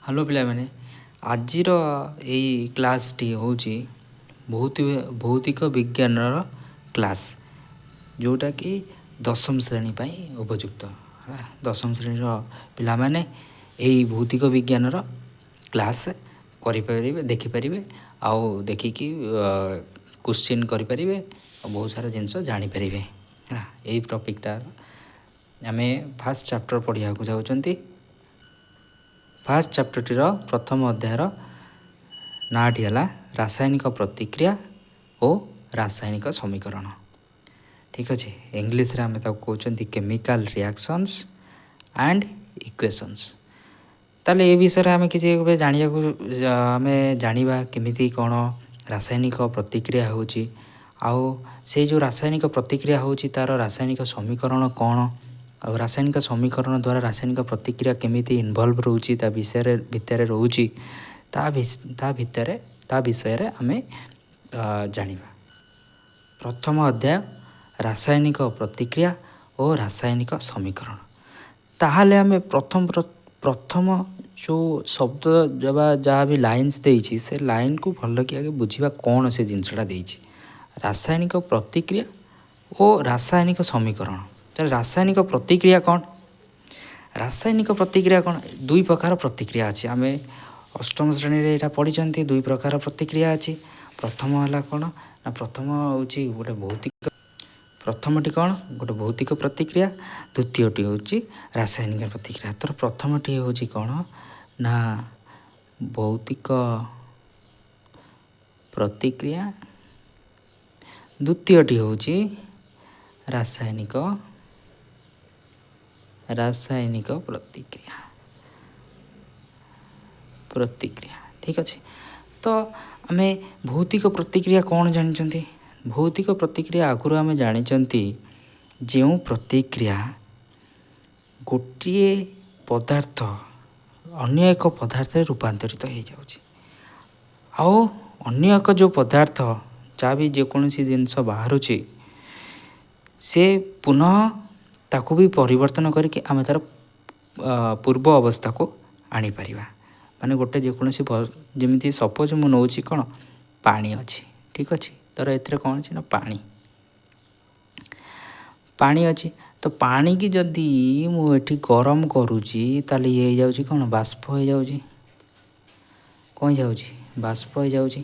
Hello ପିଲାମାନେ, ଆଜିର ଏଇ କ୍ଲାସ୍ଟି ହେଉଛି ଭୌତିକ ବିଜ୍ଞାନର କ୍ଲାସ୍, ଯେଉଁଟାକି ଦଶମ ଶ୍ରେଣୀ ପାଇଁ ଉପଯୁକ୍ତ ହେଲା। ଦଶମ ଶ୍ରେଣୀର ପିଲାମାନେ ଏଇ ଭୌତିକ ବିଜ୍ଞାନର କ୍ଲାସ୍ କରିପାରିବେ, ଦେଖିପାରିବେ, ଆଉ ଦେଖିକି କୋଶ୍ଚିନ୍ କରିପାରିବେ, ଆଉ ବହୁତ ସାରା ଜିନିଷ ଜାଣିପାରିବେ ହେଲା। ଏଇ ଟପିକ୍ଟା ଆମେ ଫାର୍ଷ୍ଟ ଚାପ୍ଟର ପଢ଼ିବାକୁ ଯାଉଛନ୍ତି। ଫାର୍ଷ୍ଟ ଚାପ୍ଟରଟିର ପ୍ରଥମ ଅଧ୍ୟାୟର ନାଁଟି ହେଲା ରାସାୟନିକ ପ୍ରତିକ୍ରିୟା ଓ ରାସାୟନିକ ସମୀକରଣ। ଠିକ୍ ଅଛି, ଇଂଲିଶରେ ଆମେ ତାକୁ କହୁଛନ୍ତି କେମିକାଲ ରିଆକ୍ସନ୍ସ ଆଣ୍ଡ ଇକ୍ୱେସନ୍ସ। ତାହେଲେ ଏ ବିଷୟରେ ଆମେ କିଛି ଏବେ ଜାଣିବା କେମିତି କ'ଣ ରାସାୟନିକ ପ୍ରତିକ୍ରିୟା ହେଉଛି, ଆଉ ସେଇ ଯେଉଁ ରାସାୟନିକ ପ୍ରତିକ୍ରିୟା ହେଉଛି ତା'ର ରାସାୟନିକ ସମୀକରଣ କ'ଣ, ଆଉ ରାସାୟନିକ ସମୀକରଣ ଦ୍ୱାରା ରାସାୟନିକ ପ୍ରତିକ୍ରିୟା କେମିତି ଇନଭଲ୍ଭ ରହୁଛି ତା ଭିତରେ ରହୁଛି, ତା ବିଷୟରେ ଆମେ ଜାଣିବା। ପ୍ରଥମ ଅଧ୍ୟାୟ ରାସାୟନିକ ପ୍ରତିକ୍ରିୟା ଓ ରାସାୟନିକ ସମୀକରଣ। ତାହେଲେ ଆମେ ପ୍ରଥମ ଯେଉଁ ଶବ୍ଦ ଯାହା ବି ଲାଇନ୍ସ ଦେଇଛି, ସେ ଲାଇନ୍କୁ ଭଲକି ଆଗେ ବୁଝିବା କ'ଣ ସେ ଜିନିଷଟା ଦେଇଛି। ରାସାୟନିକ ପ୍ରତିକ୍ରିୟା ଓ ରାସାୟନିକ ସମୀକରଣ। ତାହେଲେ ରାସାୟନିକ ପ୍ରତିକ୍ରିୟା କ'ଣ? ରାସାୟନିକ ପ୍ରତିକ୍ରିୟା କ'ଣ? ଦୁଇ ପ୍ରକାର ପ୍ରତିକ୍ରିୟା ଅଛି। ଆମେ ଅଷ୍ଟମ ଶ୍ରେଣୀରେ ଏଇଟା ପଢ଼ିଛନ୍ତି। ଦୁଇ ପ୍ରକାର ପ୍ରତିକ୍ରିୟା ଅଛି। ପ୍ରଥମ ହେଲା କ'ଣ ନା, ପ୍ରଥମଟି କ'ଣ? ଗୋଟେ ଭୌତିକ ପ୍ରତିକ୍ରିୟା। ଦ୍ୱିତୀୟଟି ହେଉଛି ରାସାୟନିକ ପ୍ରତିକ୍ରିୟା। ତ ପ୍ରଥମଟି ହେଉଛି କ'ଣ ନା ଭୌତିକ ପ୍ରତିକ୍ରିୟା, ଦ୍ୱିତୀୟଟି ହେଉଛି ରାସାୟନିକ ପ୍ରତିକ୍ରିୟା। ଠିକ୍ ଅଛି। ତ ଆମେ ଭୌତିକ ପ୍ରତିକ୍ରିୟା କ'ଣ ଜାଣିଛନ୍ତି? ଭୌତିକ ପ୍ରତିକ୍ରିୟା ଆଗରୁ ଆମେ ଜାଣିଛନ୍ତି ଯେଉଁ ପ୍ରତିକ୍ରିୟା ଗୋଟିଏ ପଦାର୍ଥ ଅନ୍ୟ ଏକ ପଦାର୍ଥରେ ରୂପାନ୍ତରିତ ହୋଇଯାଉଛି, ଆଉ ଅନ୍ୟ ଏକ ଯେଉଁ ପଦାର୍ଥ ଯାହା ବି ଯେକୌଣସି ଜିନିଷ ବାହାରୁଛି, ସେ ପୁନଃ ତାକୁ ବି ପରିବର୍ତ୍ତନ କରିକି ଆମେ ତା'ର ପୂର୍ବ ଅବସ୍ଥାକୁ ଆଣିପାରିବା। ମାନେ ଗୋଟେ ଯେକୌଣସି ଯେମିତି ସପୋଜ ମୁଁ ନେଉଛି କ'ଣ, ପାଣି ଅଛି। ଠିକ୍ ଅଛି, ଧର ଏଥିରେ କ'ଣ ଅଛି ନା ପାଣି ଅଛି। ତ ପାଣିକି ଯଦି ମୁଁ ଏଠି ଗରମ କରୁଛି, ତାହେଲେ ଇଏ ହେଇଯାଉଛି କ'ଣ, ବାଷ୍ପ ହେଇଯାଉଛି। କ'ଣ ହେଇଯାଉଛି? ବାଷ୍ପ ହେଇଯାଉଛି।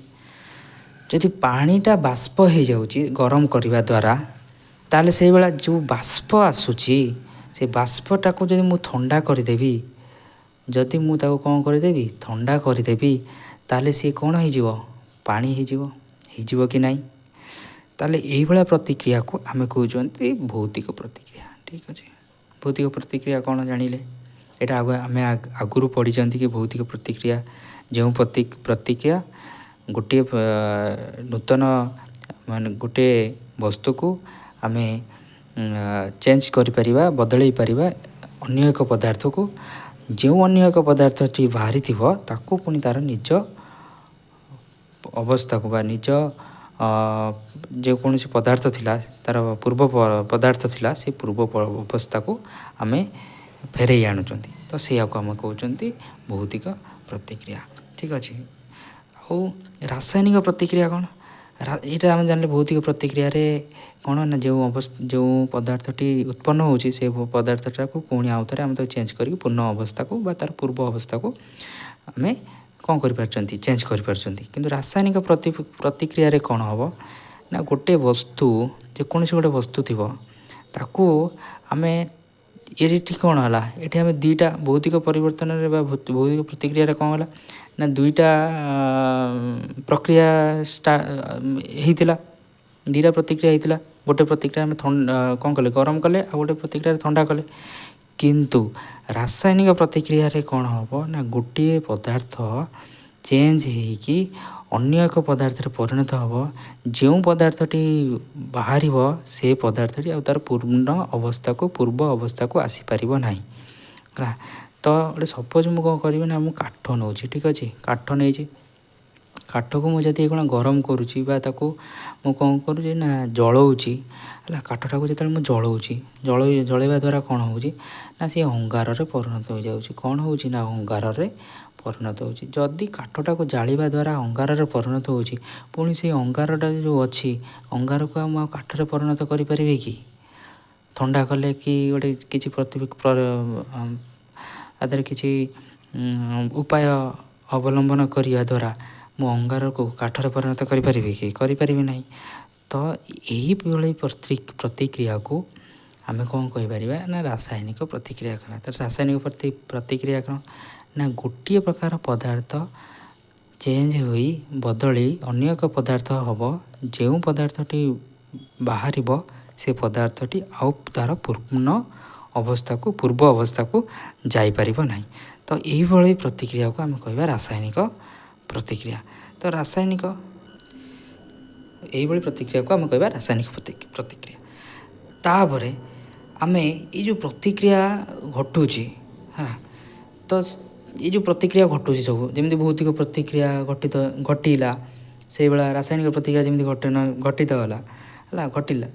ଯଦି ପାଣିଟା ବାଷ୍ପ ହେଇଯାଉଛି ଗରମ କରିବା ଦ୍ୱାରା, ତାହେଲେ ସେଇଭଳିଆ ଯେଉଁ ବାଷ୍ପ ଆସୁଛି, ସେ ବାଷ୍ପଟାକୁ ଯଦି ମୁଁ ଥଣ୍ଡା କରିଦେବି, ତାହେଲେ ସିଏ କ'ଣ ହେଇଯିବ? ପାଣି ହେଇଯିବ କି ନାହିଁ? ତାହେଲେ ଏଇଭଳିଆ ପ୍ରତିକ୍ରିୟାକୁ ଆମେ କହୁଛନ୍ତି ଭୌତିକ ପ୍ରତିକ୍ରିୟା। ଠିକ୍ ଅଛି, ଭୌତିକ ପ୍ରତିକ୍ରିୟା କ'ଣ ଜାଣିଲେ? ଏଇଟା ଆମେ ଆଗରୁ ପଢ଼ିଛନ୍ତି କି ଭୌତିକ ପ୍ରତିକ୍ରିୟା ଯେଉଁ ପ୍ରତିକ୍ରିୟା ଗୋଟିଏ ଗୋଟିଏ ବସ୍ତୁକୁ ଆମେ ଚେଞ୍ଜ କରିପାରିବା, ବଦଳେଇ ପାରିବା ଅନ୍ୟ ଏକ ପଦାର୍ଥକୁ। ଯେଉଁ ଅନ୍ୟ ଏକ ପଦାର୍ଥଟି ବାହାରିଥିବ, ତାକୁ ପୁଣି ତା'ର ନିଜ ଅବସ୍ଥାକୁ ବା ନିଜ ଯେକୌଣସି ପଦାର୍ଥ ଥିଲା, ତା'ର ପୂର୍ବ ପଦାର୍ଥ ଥିଲା, ସେ ପୂର୍ବ ଅବସ୍ଥାକୁ ଆମେ ଫେରେଇ ଆଣୁଛନ୍ତି। ତ ସେଇଆକୁ ଆମେ କହୁଛନ୍ତି ଭୌତିକ ପ୍ରତିକ୍ରିୟା। ଠିକ୍ ଅଛି। ଆଉ ରାସାୟନିକ ପ୍ରତିକ୍ରିୟା କ'ଣ? ଏଇଟା ଆମେ ଜାଣିଲେ ଭୌତିକ ପ୍ରତିକ୍ରିୟାରେ କ'ଣ ନା, ଯେଉଁ ପଦାର୍ଥଟି ଉତ୍ପନ୍ନ ହେଉଛି, ସେ ପଦାର୍ଥଟାକୁ ପୁଣି ଆଉଥରେ ଆମେ ତାକୁ ଚେଞ୍ଜ କରିକି ପୂର୍ଣ୍ଣ ଅବସ୍ଥାକୁ ବା ତା'ର ପୂର୍ବ ଅବସ୍ଥାକୁ ଆମେ କ'ଣ କରିପାରୁଛନ୍ତି? ଚେଞ୍ଜ କରିପାରୁଛନ୍ତି। କିନ୍ତୁ ରାସାୟନିକ ପ୍ରତିକ୍ରିୟାରେ କ'ଣ ହେବ ନା, ଗୋଟେ ବସ୍ତୁ, ଯେକୌଣସି ଗୋଟେ ବସ୍ତୁ ଥିବ, ତାକୁ ଆମେ ଏଠି କ'ଣ ହେଲା, ଏଠି ଆମେ ଦୁଇଟା ଭୌତିକ ପରିବର୍ତ୍ତନରେ ବା ଭୌତିକ ପ୍ରତିକ୍ରିୟାରେ କ'ଣ ହେଲା ନା, ଦୁଇଟା ପ୍ରକ୍ରିୟା ହେଇଥିଲା, ଦୁଇଟା ପ୍ରତିକ୍ରିୟା ହେଇଥିଲା। ଗୋଟେ ପ୍ରତିକ୍ରିୟା ଆମେ କ'ଣ କଲେ, ଗରମ କଲେ, ଆଉ ଗୋଟେ ପ୍ରତିକ୍ରିୟାରେ ଥଣ୍ଡା କଲେ। କିନ୍ତୁ ରାସାୟନିକ ପ୍ରତିକ୍ରିୟାରେ କ'ଣ ହେବ ନା, ଗୋଟିଏ ପଦାର୍ଥ ଚେଞ୍ଜ ହେଇକି ଅନ୍ୟ ଏକ ପଦାର୍ଥରେ ପରିଣତ ହେବ। ଯେଉଁ ପଦାର୍ଥଟି ବାହାରିବ, ସେ ପଦାର୍ଥଟି ଆଉ ତା'ର ପୂର୍ବ ଅବସ୍ଥାକୁ ଆସିପାରିବ ନାହିଁ ହେଲା। ତ ଗୋଟେ ସପୋଜ ମୁଁ କ'ଣ କରିବି ନା, ମୁଁ କାଠ ନେଉଛି। ଠିକ୍ ଅଛି, କାଠ ନେଇଛି। କାଠକୁ ମୁଁ ଯଦି କ'ଣ ଗରମ କରୁଛି ବା ତାକୁ ମୁଁ କ'ଣ କରୁଛି ନା ଜଳଉଛି ହେଲା। କାଠଟାକୁ ଯେତେବେଳେ ମୁଁ ଜଳେଇବା ଦ୍ୱାରା କ'ଣ ହେଉଛି ନା, ସିଏ ଅଙ୍ଗାରରେ ପରିଣତ ହୋଇଯାଉଛି। କ'ଣ ହେଉଛି ନା, ଅଙ୍ଗାରରେ ପରିଣତ ହେଉଛି। ଯଦି କାଠଟାକୁ ଜାଳିବା ଦ୍ୱାରା ଅଙ୍ଗାରରେ ପରିଣତ ହେଉଛି, ପୁଣି ସେଇ ଅଙ୍ଗାରଟା ଯେଉଁ ଅଛି, ଅଙ୍ଗାରକୁ ଆଉ ମୁଁ କାଠରେ ପରିଣତ କରିପାରିବି କି? ଥଣ୍ଡା କଲେ କି ଗୋଟେ କିଛି ଆଦେହରେ କିଛି ଉପାୟ ଅବଲମ୍ବନ କରିବା ଦ୍ୱାରା ମୁଁ ଅଙ୍ଗାରକୁ କାଠରେ ପରିଣତ କରିପାରିବି କି? କରିପାରିବି ନାହିଁ। ତ ଏହିଭଳି ପ୍ରତିକ୍ରିୟାକୁ ଆମେ କ'ଣ କହିପାରିବା ନା ରାସାୟନିକ ପ୍ରତିକ୍ରିୟା କହିବା। ତ ରାସାୟନିକ ପ୍ରତିକ୍ରିୟା କ'ଣ ନା ଗୋଟିଏ ପ୍ରକାର ପଦାର୍ଥ ଚେଞ୍ଜ ହୋଇ ବଦଳି ଅନ୍ୟ ଏକ ପଦାର୍ଥ ହେବ। ଯେଉଁ ପଦାର୍ଥଟି ବାହାରିବ ସେ ପଦାର୍ଥଟି ଆଉ ତା'ର ପୂର୍ଣ୍ଣ ପୂର୍ବ ଅବସ୍ଥାକୁ ଯାଇପାରିବ ନାହିଁ। ତ ଏହିଭଳି ପ୍ରତିକ୍ରିୟାକୁ ଆମେ କହିବା ରାସାୟନିକ ପ୍ରତିକ୍ରିୟା। ତ ଏହିଭଳି ପ୍ରତିକ୍ରିୟାକୁ ଆମେ କହିବା ରାସାୟନିକ ପ୍ରତିକ୍ରିୟା। ତାପରେ ଆମେ ଏଇ ଯେଉଁ ପ୍ରତିକ୍ରିୟା ଘଟୁଛି ହେଲା, ତ ଏଇ ଯେଉଁ ପ୍ରତିକ୍ରିୟା ଘଟୁଛି ସବୁ, ଯେମିତି ଭୌତିକ ପ୍ରତିକ୍ରିୟା ଘଟିଲା, ସେଇଭଳିଆ ରାସାୟନିକ ପ୍ରତିକ୍ରିୟା ଯେମିତି ଘଟିଲା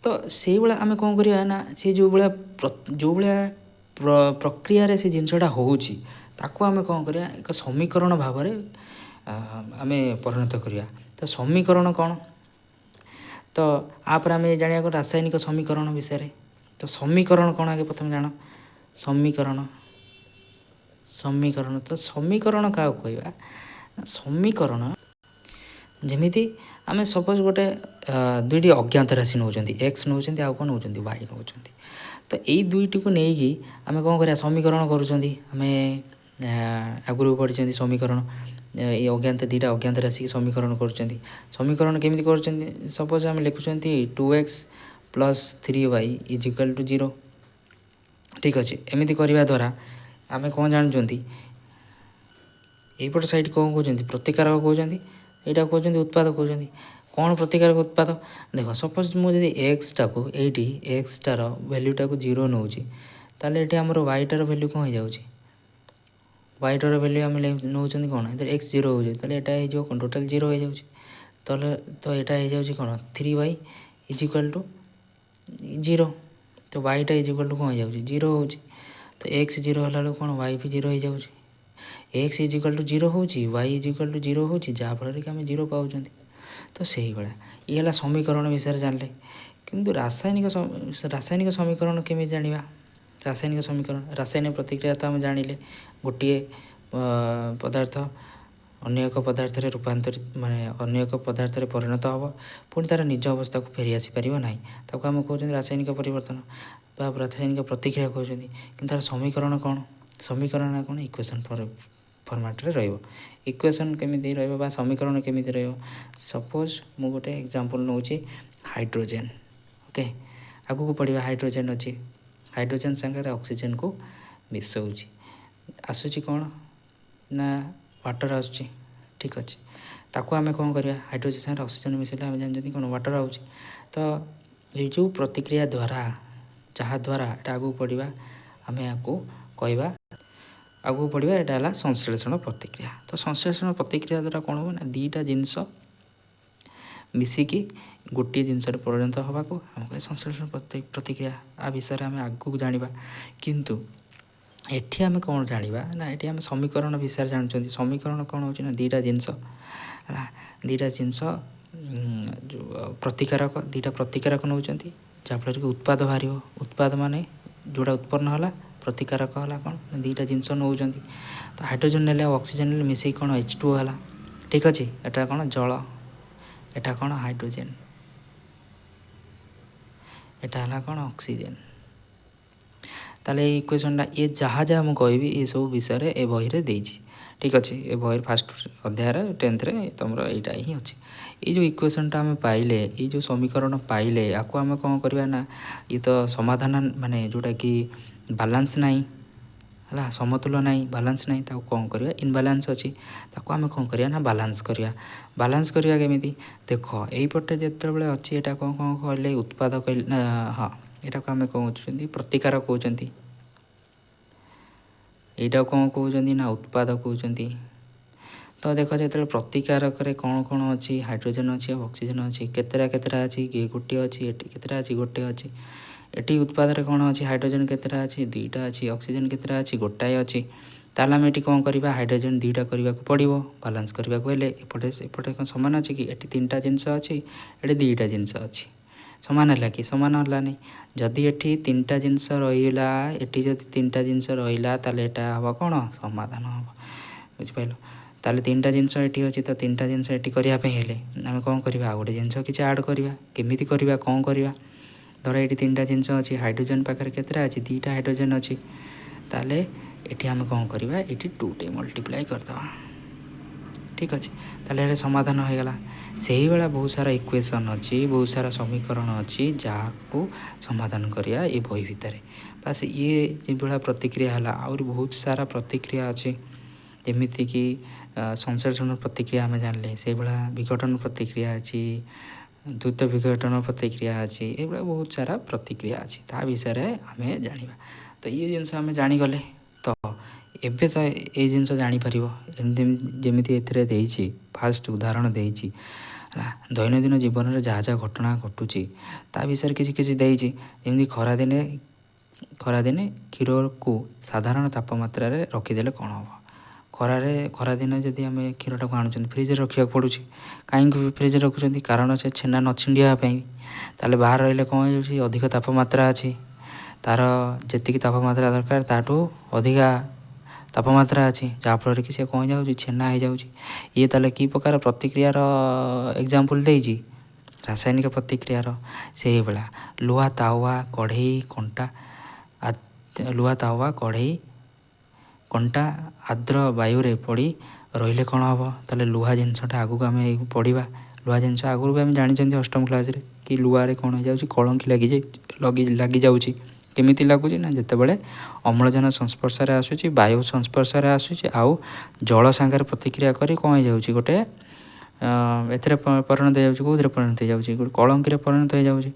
ତ ସେଇଭଳିଆ ଆମେ କ'ଣ କରିବା ନା ସେ ଯେଉଁ ଭଳିଆ ପ୍ରକ୍ରିୟାରେ ସେ ଜିନିଷଟା ହେଉଛି ତାକୁ ଆମେ କ'ଣ କରିବା, ଏକ ସମୀକରଣ ଭାବରେ ଆମେ ପରିଣତ କରିବା। ତ ସମୀକରଣ କ'ଣ? ତ ଆପରେ ଆମେ ଜାଣିବାକୁ ରାସାୟନିକ ସମୀକରଣ ବିଷୟରେ। ତ ସମୀକରଣ କ'ଣ ଆଗେ ପ୍ରଥମେ ଜାଣ। ସମୀକରଣ ତ ସମୀକରଣ କାହାକୁ କହିବା? ସମୀକରଣ ଯେମିତି ଆମେ ସପୋଜ୍ ଗୋଟେ ଦୁଇଟି ଅଜ୍ଞାତ ରାଶି ନେଉଛନ୍ତି, ଏକ୍ସ ନେଉଛନ୍ତି, ଆଉ କ'ଣ ନେଉଛନ୍ତି, ୱାଇ ନେଉଛନ୍ତି। ତ ଏଇ ଦୁଇଟିକୁ ନେଇକି ଆମେ କ'ଣ କରିବା, ସମୀକରଣ କରୁଛନ୍ତି। ଆମେ ଆଗରୁ ପଢ଼ିଛନ୍ତି ସମୀକରଣ, ଏଇ ଦୁଇଟା ଅଜ୍ଞାତ ରାଶିକି ସମୀକରଣ କରୁଛନ୍ତି। ସମୀକରଣ କେମିତି କରୁଛନ୍ତି? ସପୋଜ୍ ଆମେ ଲେଖୁଛନ୍ତି 2x + 3y = 0। ଠିକ୍ ଅଛି। ଏମିତି କରିବା ଦ୍ୱାରା ଆମେ କ'ଣ ଜାଣୁଛନ୍ତି, ଏଇପଟ ସାଇଡ଼୍ କ'ଣ କହୁଛନ୍ତି, ପ୍ରତିକାରକ କହୁଛନ୍ତି, ଏଇଟା କହୁଛନ୍ତି ଉତ୍ପାଦ କହୁଛନ୍ତି। କ'ଣ ପ୍ରତିକାରକ ଉତ୍ପାଦ? ଦେଖ, ସପୋଜ୍ ମୁଁ ଯଦି ଏଇଠି ଏକ୍ସଟାର ଭ୍ୟାଲ୍ୟୁଟାକୁ 0 ନେଉଛି, ତାହେଲେ ଏଠି ଆମର ୱାଇଟାର ଭ୍ୟାଲ୍ୟୁ କ'ଣ ହେଇଯାଉଛି? ୱାଇଟାର ଭ୍ୟାଲ୍ୟୁ ଆମେ ନେଉଛନ୍ତି କ'ଣ, ଯେତେବେଳେ x 0 ହେଉଛି ତାହେଲେ ଏଇଟା ହେଇଯିବ କ'ଣ, ଟୋଟାଲ୍ 0 ହେଇଯାଉଛି। ତାହେଲେ ତ ଏଇଟା ହେଇଯାଉଛି କ'ଣ, 3y = 0। ତ ୱାଇଟା = କ'ଣ ହେଇଯାଉଛି, 0 ହେଉଛି। ତ x 0 ହେଲା ବେଳକୁ କ'ଣ, y ବି 0 ହେଇଯାଉଛି। x = 0 ହେଉଛି, y = 0 ହେଉଛି, ଯାହାଫଳରେ କି ଆମେ 0 ପାଉଛନ୍ତି। ତ ସେଇଭଳିଆ ଇଏ ହେଲା ସମୀକରଣ ବିଷୟରେ ଜାଣିଲେ। କିନ୍ତୁ ରାସାୟନିକ ସମୀକରଣ କେମିତି ଜାଣିବା? ରାସାୟନିକ ପ୍ରତିକ୍ରିୟା ତ ଆମେ ଜାଣିଲେ, ଗୋଟିଏ ପଦାର୍ଥ ଅନ୍ୟ ଏକ ପଦାର୍ଥରେ ପରିଣତ ହେବ, ପୁଣି ତା'ର ନିଜ ଅବସ୍ଥାକୁ ଫେରି ଆସିପାରିବ ନାହିଁ। ତାକୁ ଆମେ କହୁଛନ୍ତି ରାସାୟନିକ ପରିବର୍ତ୍ତନ ବା ରାସାୟନିକ ପ୍ରତିକ୍ରିୟା କହୁଛନ୍ତି। କିନ୍ତୁ ତା'ର ସମୀକରଣ କ'ଣ? ଇକ୍ୱେସନ୍ ଫର୍ମାଟ୍ରେ ରହିବ। ଇକ୍ୱେସନ୍ କେମିତି ରହିବ ବା ସମୀକରଣ କେମିତି ରହିବ? ସପୋଜ୍ ମୁଁ ଗୋଟେ ଏକ୍ଜାମ୍ପଲ୍ ନେଉଛି, ହାଇଡ୍ରୋଜେନ୍। ଓକେ, ଆଗକୁ ପଢ଼ିବା ହାଇଡ୍ରୋଜେନ୍ ଅଛି। ହାଇଡ୍ରୋଜେନ୍ ସାଙ୍ଗରେ ଅକ୍ସିଜେନ୍କୁ ମିଶାଉଛି, ଆସୁଛି କ'ଣ ନା ୱାଟର୍ ଆସୁଛି। ଠିକ୍ ଅଛି। ତାକୁ ଆମେ କ'ଣ କରିବା, ହାଇଡ୍ରୋଜେନ୍ ସାଙ୍ଗରେ ଅକ୍ସିଜେନ୍ ମିଶାଇଲେ ଆମେ ଜାଣିଛନ୍ତି କ'ଣ, ୱାଟର୍ ଆଉଛି। ତ ଏଇ ଯେଉଁ ପ୍ରତିକ୍ରିୟା ଯାହାଦ୍ୱାରା ଏଇଟା ଆଗକୁ ପଢ଼ିବା, ଆମେ ଏହାକୁ କହିବା ଏଇଟା ହେଲା ସଂଶ୍ଳେଷଣ ପ୍ରତିକ୍ରିୟା। ତ ସଂଶ୍ଳେଷଣ ପ୍ରତିକ୍ରିୟା ଦ୍ୱାରା କ'ଣ ହେବ ନା, ଦୁଇଟା ଜିନିଷ ମିଶିକି ଗୋଟିଏ ଜିନିଷରେ ପରିଣତ ହେବାକୁ ଆମେ କହିବା ସଂଶ୍ଳେଷଣ ପ୍ରତିକ୍ରିୟା। ଆ ବିଷୟରେ ଆମେ ଆଗକୁ ଜାଣିବା। କିନ୍ତୁ ଏଠି ଆମେ କ'ଣ ଜାଣିବା ନା, ଏଠି ଆମେ ସମୀକରଣ ବିଷୟରେ ଜାଣୁଛନ୍ତି। ସମୀକରଣ କ'ଣ ହେଉଛି ନା, ଦୁଇଟା ଜିନିଷ ଯେଉଁ ଦୁଇଟା ପ୍ରତିକାରକ ନେଉଛନ୍ତି, ଯାହାଫଳରେ କି ଉତ୍ପାଦ ବାହାରିବ। ଉତ୍ପାଦ ମାନେ ଯେଉଁଟା ଉତ୍ପନ୍ନ ହେଲା, ପ୍ରତିକାରକ ହେଲା କ'ଣ ନା, ଦୁଇଟା ଜିନିଷ ନେଉଛନ୍ତି। ତ ହାଇଡ୍ରୋଜେନ୍ ନେଲେ ଆଉ ଅକ୍ସିଜେନ୍ ନେଲେ ମିଶିକି କ'ଣ H2O ହେଲା। ଠିକ୍ ଅଛି। ଏଟା କ'ଣ ଜଳ, ଏଟା କ'ଣ ହାଇଡ୍ରୋଜେନ୍, ଏଟା ହେଲା କ'ଣ ଅକ୍ସିଜେନ୍। ତାହେଲେ ଏଇ ଇକ୍ୱେସନ୍ଟା ଯାହା ମୁଁ କହିବି ଏସବୁ ବିଷୟରେ ଏ ବହିରେ ଦେଇଛି। ଠିକ୍ ଅଛି। ଏ ବହିର ଫାର୍ଷ୍ଟ ଅଧ୍ୟାୟରେ 10th ତୁମର ଏଇଟା ହିଁ ଅଛି। ଏଇ ଯେଉଁ ଇକ୍ୱେସନ୍ଟା ଆମେ ପାଇଲେ, ଏଇ ଯେଉଁ ସମୀକରଣ ପାଇଲେ, ଆକୁ ଆମେ କ'ଣ କରିବା ନା, ଇଏ ତ ସମାଧାନ ମାନେ ଯେଉଁଟାକି ବାଲାନ୍ସ ନାହିଁ ହେଲା, ସମତୁଲ ନାହିଁ, ବାଲାନ୍ସ ନାହିଁ, ତାକୁ କ'ଣ କରିବା, ଇନବାଲାନ୍ସ ଅଛି, ତାକୁ ଆମେ କ'ଣ କରିବା ନା ବାଲାନ୍ସ କରିବା। ବାଲାନ୍ସ କରିବା କେମିତି? ଦେଖ, ଏଇପଟେ ଯେତେବେଳେ ଅଛି ଏଇଟା କ'ଣ କହିଲେ, ଉତ୍ପାଦ କହିଲେ ନା, ହଁ, ଏଇଟାକୁ ଆମେ କ'ଣ କହୁଛନ୍ତି, ପ୍ରତିକାରକ କହୁଛନ୍ତି। ଏଇଟାକୁ କ'ଣ କହୁଛନ୍ତି ନା ଉତ୍ପାଦ କହୁଛନ୍ତି। ତ ଦେଖ, ଯେତେବେଳେ ପ୍ରତିକାରକରେ କ'ଣ ଅଛି, ହାଇଡ୍ରୋଜେନ୍ ଅଛି ଆଉ ଅକ୍ସିଜେନ୍ ଅଛି। କେତେଟା ଅଛି, ଗୋଟିଏ ଅଛି। ଏଠି କେତେଟା ଅଛି, ଗୋଟିଏ ଅଛି। ଏଠି ଉତ୍ପାଦରେ କ'ଣ ଅଛି, ହାଇଡ୍ରୋଜେନ୍ କେତେଟା ଅଛି, 2ଟା ଅଛି। ଅକ୍ସିଜେନ୍ କେତେଟା ଅଛି, ଗୋଟାଏ ଅଛି। ତାହେଲେ ଆମେ ଏଠି କ'ଣ କରିବା, ହାଇଡ୍ରୋଜେନ୍ 2ଟା କରିବାକୁ ପଡ଼ିବ। ବାଲାନ୍ସ କରିବାକୁ ହେଲେ ଏପଟେ କ'ଣ ସମାନ ଅଛି କି? ଏଠି 3ଟା ଜିନିଷ ଅଛି, ଏଠି 2ଟା ଜିନିଷ ଅଛି। ସମାନ ହେଲା କି? ସମାନ ହେଲାନି। ଯଦି ଏଠି 3ଟା ଜିନିଷ ରହିଲା, ଏଠି ଯଦି 3ଟା ଜିନିଷ ରହିଲା, ତାହେଲେ ଏଇଟା ହେବ କ'ଣ? ସମାଧାନ ହେବ। ବୁଝିପାରିଲ? ତାହେଲେ 3ଟା ଜିନିଷ ଏଠି ଅଛି, ତ 3ଟା ଜିନିଷ ଏଠି କରିବା ପାଇଁ ହେଲେ ଆମେ କ'ଣ କରିବା? ଆଉ ଗୋଟେ ଜିନିଷ କିଛି ଆଡ଼୍ କରିବା। କେମିତି କରିବା, କ'ଣ କରିବା? ଧର ଏଠି 3ଟା ଜିନିଷ ଅଛି, ହାଇଡ୍ରୋଜେନ୍ ପାଖରେ କେତେଟା ଅଛି? 2ଟା ହାଇଡ୍ରୋଜେନ୍ ଅଛି। ତାହେଲେ ଏଠି ଆମେ କ'ଣ କରିବା? ଏଠି 2ଟେ ମଲ୍ଟିପ୍ଲାଏ କରିଦେବା। ଠିକ୍ ଅଛି, ତାହେଲେ ଏଠି ସମାଧାନ ହୋଇଗଲା। ସେଇଭଳିଆ ବହୁତ ସାରା ଇକ୍ୱେସନ୍ ଅଛି, ବହୁତ ସାରା ସମୀକରଣ ଅଛି, ଯାହାକୁ ସମାଧାନ କରିବା ଏ ବହି ଭିତରେ। ବାସ୍ ଇଏ ଯେଭଳିଆ ପ୍ରତିକ୍ରିୟା ହେଲା, ଆହୁରି ବହୁତ ସାରା ପ୍ରତିକ୍ରିୟା ଅଛି। ଯେମିତିକି ସଂଶ୍ଳେଷଣ ପ୍ରତିକ୍ରିୟା ଆମେ ଜାଣିଲେ, ସେଇଭଳିଆ ବିଘଟନ ପ୍ରତିକ୍ରିୟା ଅଛି, ଦ୍ରୁତ ବିଘଟନ ପ୍ରତିକ୍ରିୟା ଅଛି, ଏଇଭଳିଆ ବହୁତ ସାରା ପ୍ରତିକ୍ରିୟା ଅଛି। ତା ବିଷୟରେ ଆମେ ଜାଣିବା। ତ ଇଏ ଜିନିଷ ଆମେ ଜାଣିଗଲେ, ତ ଏବେ ତ ଏଇ ଜିନିଷ ଜାଣିପାରିବ। ଯେମିତି ଏଥିରେ ଦେଇଛି, ଫାଷ୍ଟ ଉଦାହରଣ ଦେଇଛି ହେଲା, ଦୈନନ୍ଦିନ ଜୀବନରେ ଯାହା ଯାହା ଘଟଣା ଘଟୁଛି ତା ବିଷୟରେ କିଛି କିଛି ଦେଇଛି। ଯେମିତି ଖରାଦିନେ କ୍ଷୀରକୁ ସାଧାରଣ ତାପମାତ୍ରାରେ ରଖିଦେଲେ କ'ଣ ହେବ? ଖରାଦିନେ ଯଦି ଆମେ କ୍ଷୀରଟାକୁ ଆଣୁଛନ୍ତି, ଫ୍ରିଜରେ ରଖିବାକୁ ପଡ଼ୁଛି। କାହିଁକି ଫ୍ରିଜରେ ରଖୁଛନ୍ତି? କାରଣ ସେ ଛେନା ନ ଛିଣ୍ଡିବା ପାଇଁ। ତାହେଲେ ବାହାରେ ରହିଲେ କ'ଣ ହେଇଯାଉଛି? ଅଧିକ ତାପମାତ୍ରା ଅଛି, ତା'ର ଯେତିକି ତାପମାତ୍ରା ଦରକାର ତାଠୁ ଅଧିକା ତାପମାତ୍ରା ଅଛି, ଯାହାଫଳରେ କି ସେ କ'ଣ ହେଇଯାଉଛି? ଛେନା ହେଇଯାଉଛି। ଇଏ ତାହେଲେ କି ପ୍ରକାର ପ୍ରତିକ୍ରିୟାର ଏକ୍ଜାମ୍ପଲ୍ ଦେଇଛି? ରାସାୟନିକ ପ୍ରତିକ୍ରିୟାର। ସେଇଭଳିଆ ଲୁହା ତାୱା କଢ଼େଇ କଣ୍ଟା ଆର୍ଦ୍ର ବାୟୁରେ ପଡ଼ି ରହିଲେ କ'ଣ ହେବ? ତାହେଲେ ଲୁହା ଜିନିଷଟା ଆଗକୁ ଆମେ ପଢ଼ିବା। ଲୁହା ଜିନିଷ ଆଗରୁ ବି ଆମେ ଜାଣିଛନ୍ତି ଅଷ୍ଟମ କ୍ଲାସ୍ରେ, କି ଲୁହାରେ କ'ଣ ହେଇଯାଉଛି? କଳଙ୍କି ଲାଗିଯାଉଛି। କେମିତି ଲାଗୁଛି ନା, ଯେତେବେଳେ ଅମ୍ଳଜାନ ସଂସ୍ପର୍ଶରେ ଆସୁଛି, ବାୟୁ ସଂସ୍ପର୍ଶରେ ଆସୁଛି, ଆଉ ଜଳ ସାଙ୍ଗରେ ପ୍ରତିକ୍ରିୟା କରି କ'ଣ ହେଇଯାଉଛି? ଗୋଟେ ଏଥିରେ ପରିଣତ ହେଇଯାଉଛି। କେଉଁଥିରେ ପରିଣତ ହେଇଯାଉଛି? ଗୋଟେ କଳଙ୍କିରେ ପରିଣତ ହେଇଯାଉଛି।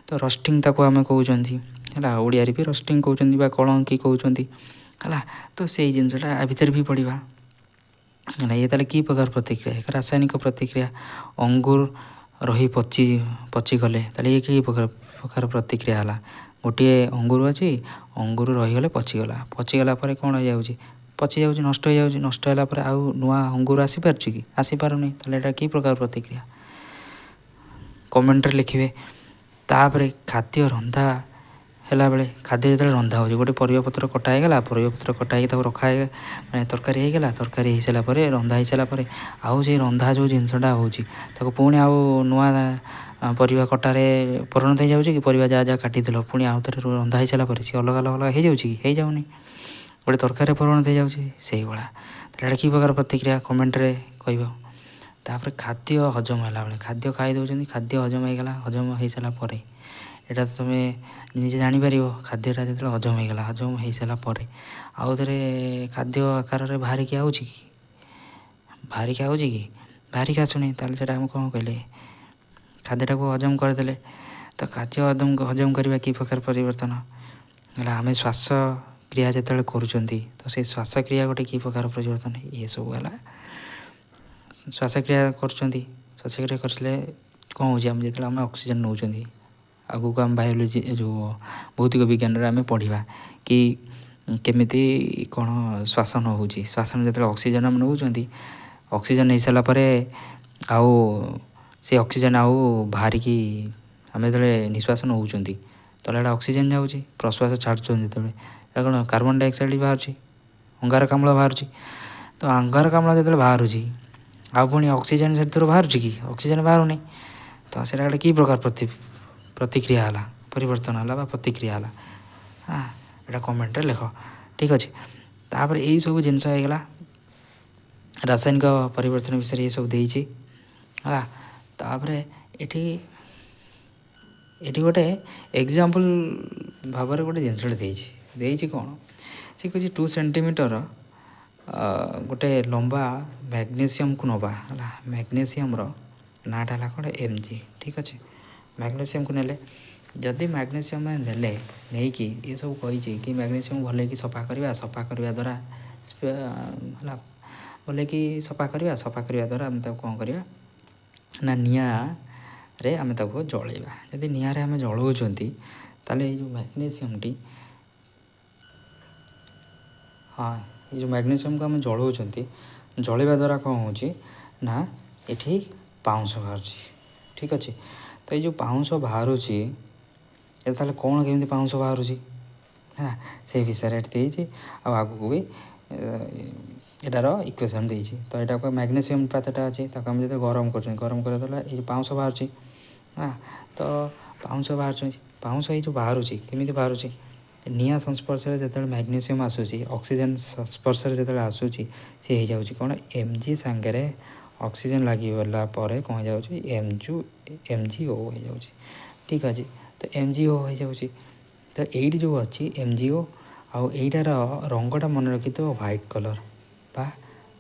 ତ ରଷ୍ଟିଂ ତାକୁ ଆମେ କହୁଛନ୍ତି ହେଲା, ଓଡ଼ିଆରେ ବି ରଷ୍ଟିଂ କହୁଛନ୍ତି ବା କଳଙ୍କି କହୁଛନ୍ତି ହେଲା। ତ ସେଇ ଜିନିଷଟା ଆ ଭିତରେ ବି ପଡ଼ିବା ହେଲା। ଇଏ ତାହେଲେ କି ପ୍ରକାର ପ୍ରତିକ୍ରିୟା? ଏକ ରାସାୟନିକ ପ୍ରତିକ୍ରିୟା। ଅଙ୍ଗୁର ରହି ପଚିଗଲେ, ତାହେଲେ ଇଏ କି ପ୍ରକାର ପ୍ରତିକ୍ରିୟା ହେଲା? ଗୋଟିଏ ଅଙ୍ଗୁର ଅଛି, ଅଙ୍ଗୁର ରହିଗଲେ ପଚିଗଲା ପରେ କ'ଣ ହେଇଯାଉଛି? ପଚିଯାଉଛି, ନଷ୍ଟ ହେଇଯାଉଛି। ନଷ୍ଟ ହେଲା ପରେ ଆଉ ନୂଆ ଅଙ୍ଗୁର ଆସିପାରୁଛି କି? ଆସିପାରୁନି। ତାହେଲେ ଏଇଟା କି ପ୍ରକାର ପ୍ରତିକ୍ରିୟା? କମେଣ୍ଟରେ ଲେଖିବେ। ତାପରେ ଖାଦ୍ୟ ରନ୍ଧା ହେଲାବେଳେ, ଖାଦ୍ୟ ଯେତେବେଳେ ରନ୍ଧା ହେଉଛି, ଗୋଟେ ପରିବାପତ୍ର କଟା ହେଇଗଲା, ପରିବାପତ୍ର କଟା ହେଇକି ତାକୁ ମାନେ ତରକାରୀ ହେଇଗଲା। ତରକାରୀ ହେଇସାରିଲା ପରେ, ରନ୍ଧା ହେଇସାରିଲା ପରେ, ଆଉ ସେଇ ରନ୍ଧା ଯେଉଁ ଜିନିଷଟା ହେଉଛି ତାକୁ ପୁଣି ଆଉ ନୂଆ ପରିବା କଟାରେ ପରିଣତ ହେଇଯାଉଛି କି? ପରିବା ଯାହା ଯାହା କାଟିଥିଲ ପୁଣି ଆଉ ଥରେ ରନ୍ଧା ହେଇସାରିଲା ପରେ ସିଏ ଅଲଗା ଅଲଗା ହେଇଯାଉଛି କି? ହେଇଯାଉନି। ଗୋଟେ ତରକାରୀରେ ପରିଣତ ହେଇଯାଉଛି। ସେଇଭଳିଆ ତାହେଲେ ଏଇଟା କି ପ୍ରକାର ପ୍ରତିକ୍ରିୟା? କମେଣ୍ଟରେ କହିବ। ତାପରେ ଖାଦ୍ୟ ହଜମ ହେଲାବେଳେ, ଖାଦ୍ୟ ଖାଇ ଦେଉଛନ୍ତି, ଖାଦ୍ୟ ହଜମ ହେଇଗଲା। ହଜମ ହେଇସାରିଲା ପରେ ଏଇଟା ତ ତୁମେ ନିଜେ ଜାଣିପାରିବ। ଖାଦ୍ୟଟା ଯେତେବେଳେ ହଜମ ହେଇଗଲା, ହଜମ ହେଇସାରିଲା ପରେ ଆଉ ଥରେ ଖାଦ୍ୟ ଆକାରରେ ବାହାରିକି ଆସୁଛି କି? ବାହାରିକି ଆସୁନି। ତାହେଲେ ସେଇଟା ଆମେ କ'ଣ କହିଲେ? ଖାଦ୍ୟଟାକୁ ହଜମ କରିଦେଲେ। ତ ଖାଦ୍ୟ ହଜମ କରିବା କି ପ୍ରକାର ପରିବର୍ତ୍ତନ ହେଲା? ଆମେ ଶ୍ୱାସକ୍ରିୟା ଯେତେବେଳେ କରୁଛନ୍ତି, ତ ସେଇ ଶ୍ୱାସକ୍ରିୟା ଗୋଟେ କି ପ୍ରକାର ପରିବର୍ତ୍ତନ? ଇଏ ସବୁ ହେଲା ଶ୍ୱାସକ୍ରିୟା କରୁଛନ୍ତି। ଶ୍ୱାସକ୍ରିୟା କରିଲେ କ'ଣ ହେଉଛି? ଆମେ ଯେତେବେଳେ ଅକ୍ସିଜେନ୍ ନେଉଛନ୍ତି, ଆଗକୁ ଆମେ ବାୟୋଲୋଜି ଯେଉଁ ଭୌତିକ ବିଜ୍ଞାନରେ ଆମେ ପଢ଼ିବା କି କେମିତି କ'ଣ ଶ୍ୱାସନ ହେଉଛି। ଶ୍ୱାସନ ଯେତେବେଳେ ଅକ୍ସିଜେନ୍ ଆମେ ନେଉଛନ୍ତି, ଅକ୍ସିଜେନ୍ ହେଇସାରିଲା ପରେ ଆଉ ସେ ଅକ୍ସିଜେନ୍ ଆଉ ବାହାରିକି ଆମେ ଯେତେବେଳେ ନିଶ୍ୱାସ ନେଉଛନ୍ତି, ତାହେଲେ ଏଇଟା ଅକ୍ସିଜେନ୍ ଯାଉଛି। ପ୍ରଶ୍ୱାସ ଛାଡ଼ୁଛନ୍ତି ଯେତେବେଳେ, କ'ଣ କାର୍ବନ୍ ଡାଇଅକ୍ସାଇଡ଼୍ ବାହାରୁଛି, ଅଙ୍ଗାରକାମ୍ଳ ବାହାରୁଛି। ତ ଅଙ୍ଗାରକାମ୍ଳ ଯେତେବେଳେ ବାହାରୁଛି, ଆଉ ପୁଣି ଅକ୍ସିଜେନ୍ ସେଥିରୁ ବାହାରୁଛି କି? ଅକ୍ସିଜେନ୍ ବାହାରୁନି। ତ ସେଇଟା ଗୋଟେ କି ପ୍ରକାର ପ୍ରତିକ୍ରିୟା ହେଲା, ପରିବର୍ତ୍ତନ ହେଲା ବା ପ୍ରତିକ୍ରିୟା ହେଲା? ଏଇଟା କମେଣ୍ଟରେ ଲେଖ। ଠିକ୍ ଅଛି। ତାପରେ ଏଇସବୁ ଜିନିଷ ହେଇଗଲା ରାସାୟନିକ ପରିବର୍ତ୍ତନ ବିଷୟରେ, ଏସବୁ ଦେଇଛି ହେଲା। ତାପରେ ଏଠି ଗୋଟେ ଏକ୍ଜାମ୍ପଲ୍ ଭାବରେ ଗୋଟେ ଜିନିଷଟେ ଦେଇଛି କ'ଣ? ସେ କହୁଛି 2 ସେଣ୍ଟିମିଟର ଗୋଟେ ଲମ୍ବା ମ୍ୟାଗ୍ନେସିୟମକୁ ନେବା ହେଲା। ମ୍ୟାଗ୍ନେସିୟମର ନାଁଟା ହେଲା କ'ଣ? Mg। ଠିକ୍ ଅଛି। ମ୍ୟାଗ୍ନେସିୟମକୁ ନେଲେ, ଯଦି ମ୍ୟାଗ୍ନେସିୟମ ନେଇକି ଏସବୁ କହିଛି କି ମ୍ୟାଗ୍ନେସିୟମ ଭଲକି ସଫା କରିବା ଦ୍ୱାରା ହେଲା, ଭଲକି ସଫା କରିବା ଦ୍ୱାରା ଆମେ ତାକୁ କ'ଣ କରିବା ନା, ନିଆଁରେ ଆମେ ତାକୁ ଜଳେଇବା। ଯଦି ନିଆଁରେ ଆମେ ଜଳଉଛନ୍ତି, ତାହେଲେ ଏଇ ଯେଉଁ ମ୍ୟାଗ୍ନେସିୟମଟି ये जो मैग्नीशियम को आम जलाऊँच जलवा द्वारा कौन हो ना ये पाउंस बाहर ठीक अच्छे। तो ये पाउंस बाहर ताल कौन केमी पाउंस बाहर है से विषय देती आगू भी एटार इक्वेशन देती। तो यहाँ को मैग्नीशियम पात्रटा अच्छे आम जो गरम गरम कर ये पाउंस बाहर है। तो पाउंस बाहर पाउंस ये बाहर केमी बाहर निआ संस्पर्श जो मैग्नीशियम आसूसी ऑक्सीजन संस्पर्श जो आसूसी सी हो जाऊँ कौन एमजी सांगे ऑक्सीजन लगिगला कौन हो एमजीओ हो जाऊँ ठीक अच्छे। तो एमजीओ हो जाऊँ तो ये जो अच्छी एमजीओ आईटार रंगटा मन रखी तो व्हाइट कलर बा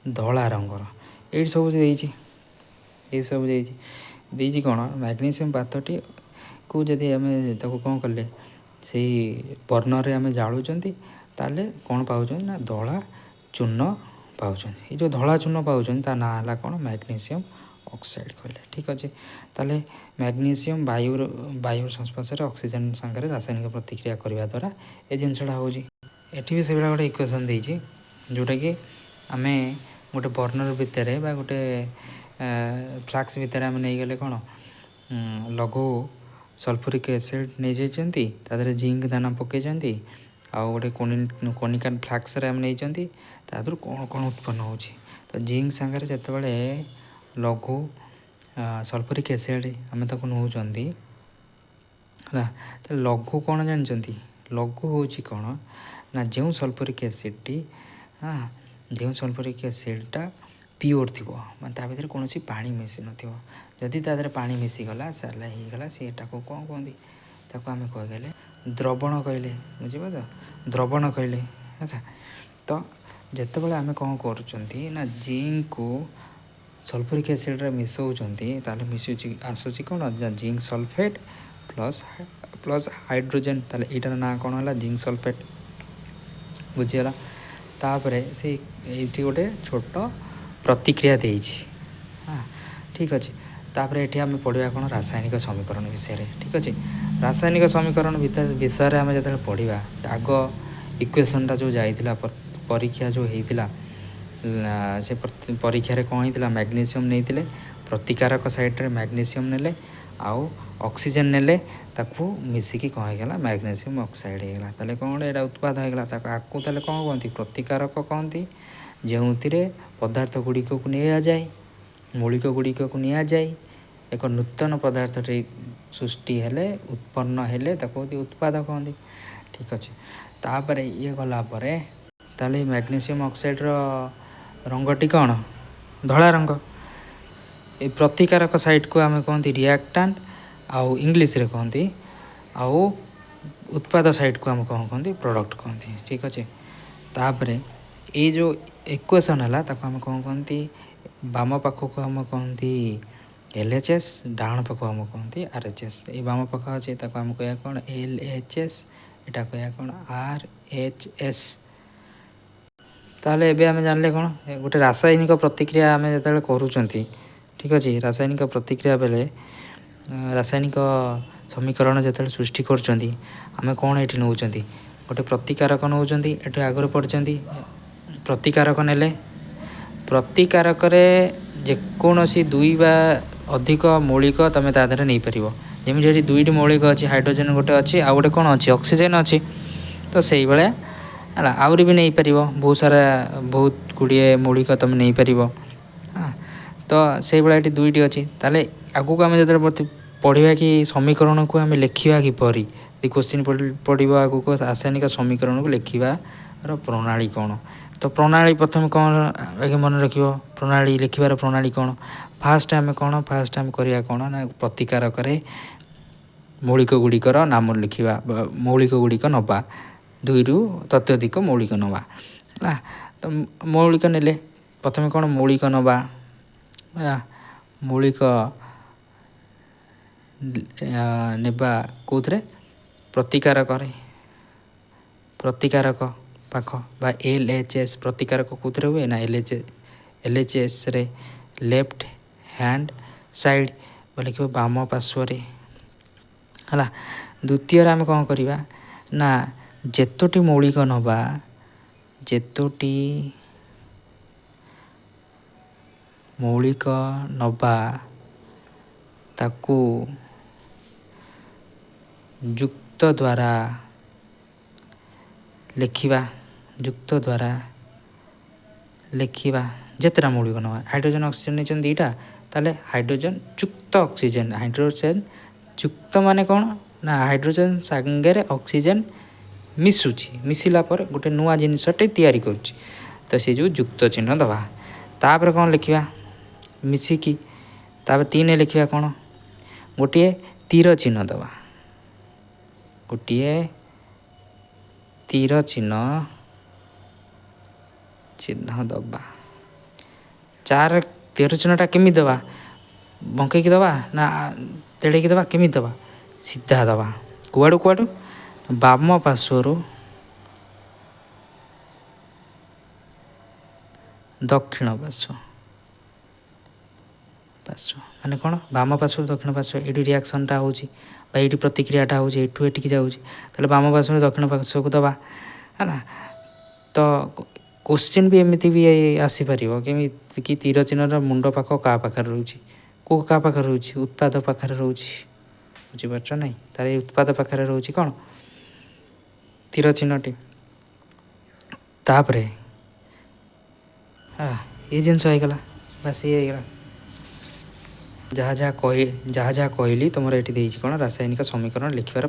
धला रंगर ये सब ये सब देती कौन मैग्नीशियम पात्रटी को जदि आम कौन कले से बर्नर आम जालुँच ताले कौन पाँच ना धला चूर्ण पाँच ये जो धला चूर्ण पाँच ना है कौन मैग्नीशियम ऑक्साइड कहले ठीक अच्छे। ताले मैग्नीशियम वायु संस्पर्श ऑक्सीजन सांगे रासायनिक प्रतिक्रिया करने द्वारा ये जिनसा होती भी से गोटे इक्वेशन देती जोटा कि आम गोटे बर्नर भितर गोटे फ्लाक्स भितर आम नहीं गले कौन लघु सल्फ्यूरिक एसिड नहीं जाइए तादर जिंक दाना पकई आउ गोटे कोनिका फ्लाक्स आम नहीं तादर कौन कौन उत्पन्न हो तो जिंक सांगे जिते लघु सल्फ्यूरिक एसिड आम ताक नौ तो लघु कौन जानते लघु हूँ कौन ना जो सल्फ्यूरिक एसिड टी हाँ जो सल्फ्यूरिक एसिडटा प्योर थी मैं भर कौन पानी मिसी नदी तादर पानी मिसीगला सारा होगला सीटा को कौन कहते आम कहले द्रवण कहले बुझे द्रवण कहले है। तो जिते आम कौन कर जिंक को सल्फ्यूरिक एसिड मिसौंती मिसुची आसूसी कौन zinc sulphate plus plus hydrogen ताले यार ना कौन है जिंक सल्फेट बुझीगला। तापर से ये गोटे छोट प्रतिक्रिया देती हाँ ठीक अच्छे। तापर ये आम पढ़ा कौन रासायनिक समीकरण विषय ठीक अच्छे। रासायनिक समीकरण विषय आम जो पढ़ा आग इक्वेशनटा जो जाइला परीक्षा जो होता से परीक्षा कौन होता मैग्नीशियम नहीं प्रतिकारक साइड्रे मैग्नीशियम ने आउ ऑक्सीजन ने ताकू मिसिकी कौन होगा मैग्नीशियम ऑक्साइड होगा ताले कौन यहाँ उत्पाद होगा आपको ताले कौन कहती प्रतिकारक कहती जो पदार्थ गुड़िक को नि जाए मौलिक गुड़िक को नि जाए एक नूतन पदार्थ सृष्टि हेले उत्पन्न हेले उत्पाद कहती ठीक अच्छे। तापर ये गलापर ताले मैग्नीशियम ऑक्साइड रंगटी कौन धला रंग ए प्रतिकारक साइड को आम कहती रिएक्टेंट आउ इंग्लिश रे कहती आउ उत्पाद साइड को आम कौन कहती प्रोडक्ट कहती ठीक अच्छे। तापर ये जो इक्वेशन है आम कौन कहती बाम पाख को आम कहती LHS डाण पाख आम कहती RHS ये बाम पाख अच्छे आम कह कौन LHS एटा कह कौन RHS। ताले एबे आम जानले कौन गोटे रासायनिक प्रतिक्रिया आम जो करूँ ठीक अच्छे रासायनिक प्रतिक्रिया बेले रासायनिक समीकरण जो सृष्टि करें कौन ये नौ गोटे प्रतिकारक नौ ये आगुरी पढ़ी प्रतिकारक ने प्रतिकारक जेकोसी दुई बा अधिक मौलिक तुम तादर नहीं पार जमी दुईट मौलिक अच्छी हाइड्रोजेन गोटे अच्छी आउ गोटे कौन अच्छी ऑक्सीजन अच्छी तो से भाया है आहरी भी नहीं पार बहुत सारा बहुत गुड़िए मौलिक तुम नहीं पार हाँ। तो से भाया ये दुईट अच्छी ताले आगू आम जो पढ़ा कि समीकरण को आम लिखा किपर क्वेश्चन पढ़ा आगू को रासायनिक समीकरण को लिखार प्रणाली कौन तो प्रणाली प्रथम कौन आगे मन रख प्रणाली लिखार प्रणाली कौन फास्ट आम कौन फास्ट आम करवा कौन ना प्रतिकारक मौलिक गुड़िकर नाम लिखा मौलिक गुड़िक नवा दुई रु तत्यधिक मौलिक नवा है। तो मौलिक ने प्रथम कौन मौलिक नवा मौलिक नेबा कौथे प्रतिकारक प्रतिकारक पाख बा LHS प्रतिकारक कौथे हुए ना LHS रे लेफ्ट हैंड साइड लिख बाम पार्श्व है। द्वितीय आम कौन करवा ना जेतोटी मौलिक नवा ଯେତୋଟି ମୌଳିକ ନବା ତାକୁ ଯୁକ୍ତ ଦ୍ୱାରା ଲେଖିବା। ଯୁକ୍ତ ଦ୍ୱାରା ଲେଖିବା ଯେତେଟା ମୌଳିକ ନବା। ହାଇଡ୍ରୋଜେନ ଅକ୍ସିଜେନ ନେଇଛନ୍ତି ଦୁଇଟା, ତାହେଲେ ହାଇଡ୍ରୋଜେନ ଯୁକ୍ତ ଅକ୍ସିଜେନ। ହାଇଡ୍ରୋଜେନ ଯୁକ୍ତ ମାନେ କ'ଣ ନା ହାଇଡ୍ରୋଜେନ ସାଙ୍ଗରେ ଅକ୍ସିଜେନ ମିଶୁଛି, ମିଶିଲା ପରେ ଗୋଟେ ନୂଆ ଜିନିଷଟେ ତିଆରି କରୁଛି। ତ ସେ ଯେଉଁ ଯୁକ୍ତ ଚିହ୍ନ ଦେବା। ତାପରେ କ'ଣ ଲେଖିବା ମିଶିକି, ତାପରେ 3 ଲେଖିବା କ'ଣ ଗୋଟିଏ ତୀର ଚିହ୍ନ ଦେବା। ଗୋଟିଏ ତୀର ଚିହ୍ନ ଦେବା। 4 ତୀର ଚିହ୍ନଟା କେମିତି ଦେବା? ବଙ୍କେଇକି ଦେବା ନା ତେଢ଼େଇକି ଦେବା? କେମିତି ଦେବା? ସିଧା ଦେବା। କୁଆଡ଼ୁ କୁଆଡ଼ୁ? ବାମ ପାର୍ଶ୍ୱରୁ ଦକ୍ଷିଣ ପାର୍ଶ୍ୱ ମାନେ କ'ଣ? ବାମ ପାର୍ଶ୍ୱରୁ ଦକ୍ଷିଣ ପାର୍ଶ୍ୱ। ଏଇଠି ରିଆକ୍ସନ୍ଟା ହେଉଛି ବା ଏଇଠି ପ୍ରତିକ୍ରିୟାଟା ହେଉଛି, ଏଠୁ ଏଠିକି ଯାଉଛି, ତାହେଲେ ବାମ ପାର୍ଶ୍ୱରୁ ଦକ୍ଷିଣ ପାର୍ଶ୍ୱକୁ ଦେବା ହେଲା। ତ କୋଶ୍ଚିନ୍ ବି ଏମିତି ବି ଆସିପାରିବ କେମିତି କି ତୀର ଚିହ୍ନର ମୁଣ୍ଡ ପାଖ କାହା ପାଖରେ ରହୁଛି? କାହା ପାଖରେ ରହୁଛି? ଉତ୍ପାଦ ପାଖରେ ରହୁଛି। ବୁଝିପାରୁଛ ନାହିଁ? ତାର ଏଇ ଉତ୍ପାଦ ପାଖରେ ରହୁଛି କ'ଣ ତୀର ଚିହ୍ନଟି। ତାପରେ ଏଇ ଜିନିଷ ହେଇଗଲା, ବାସ୍ ଇଏ ହେଇଗଲା। ଯାହା କହିଲି ତୁମର ଏଠି ଦେଇଛି କ'ଣ ରାସାୟନିକ ସମୀକରଣ ଲେଖିବାର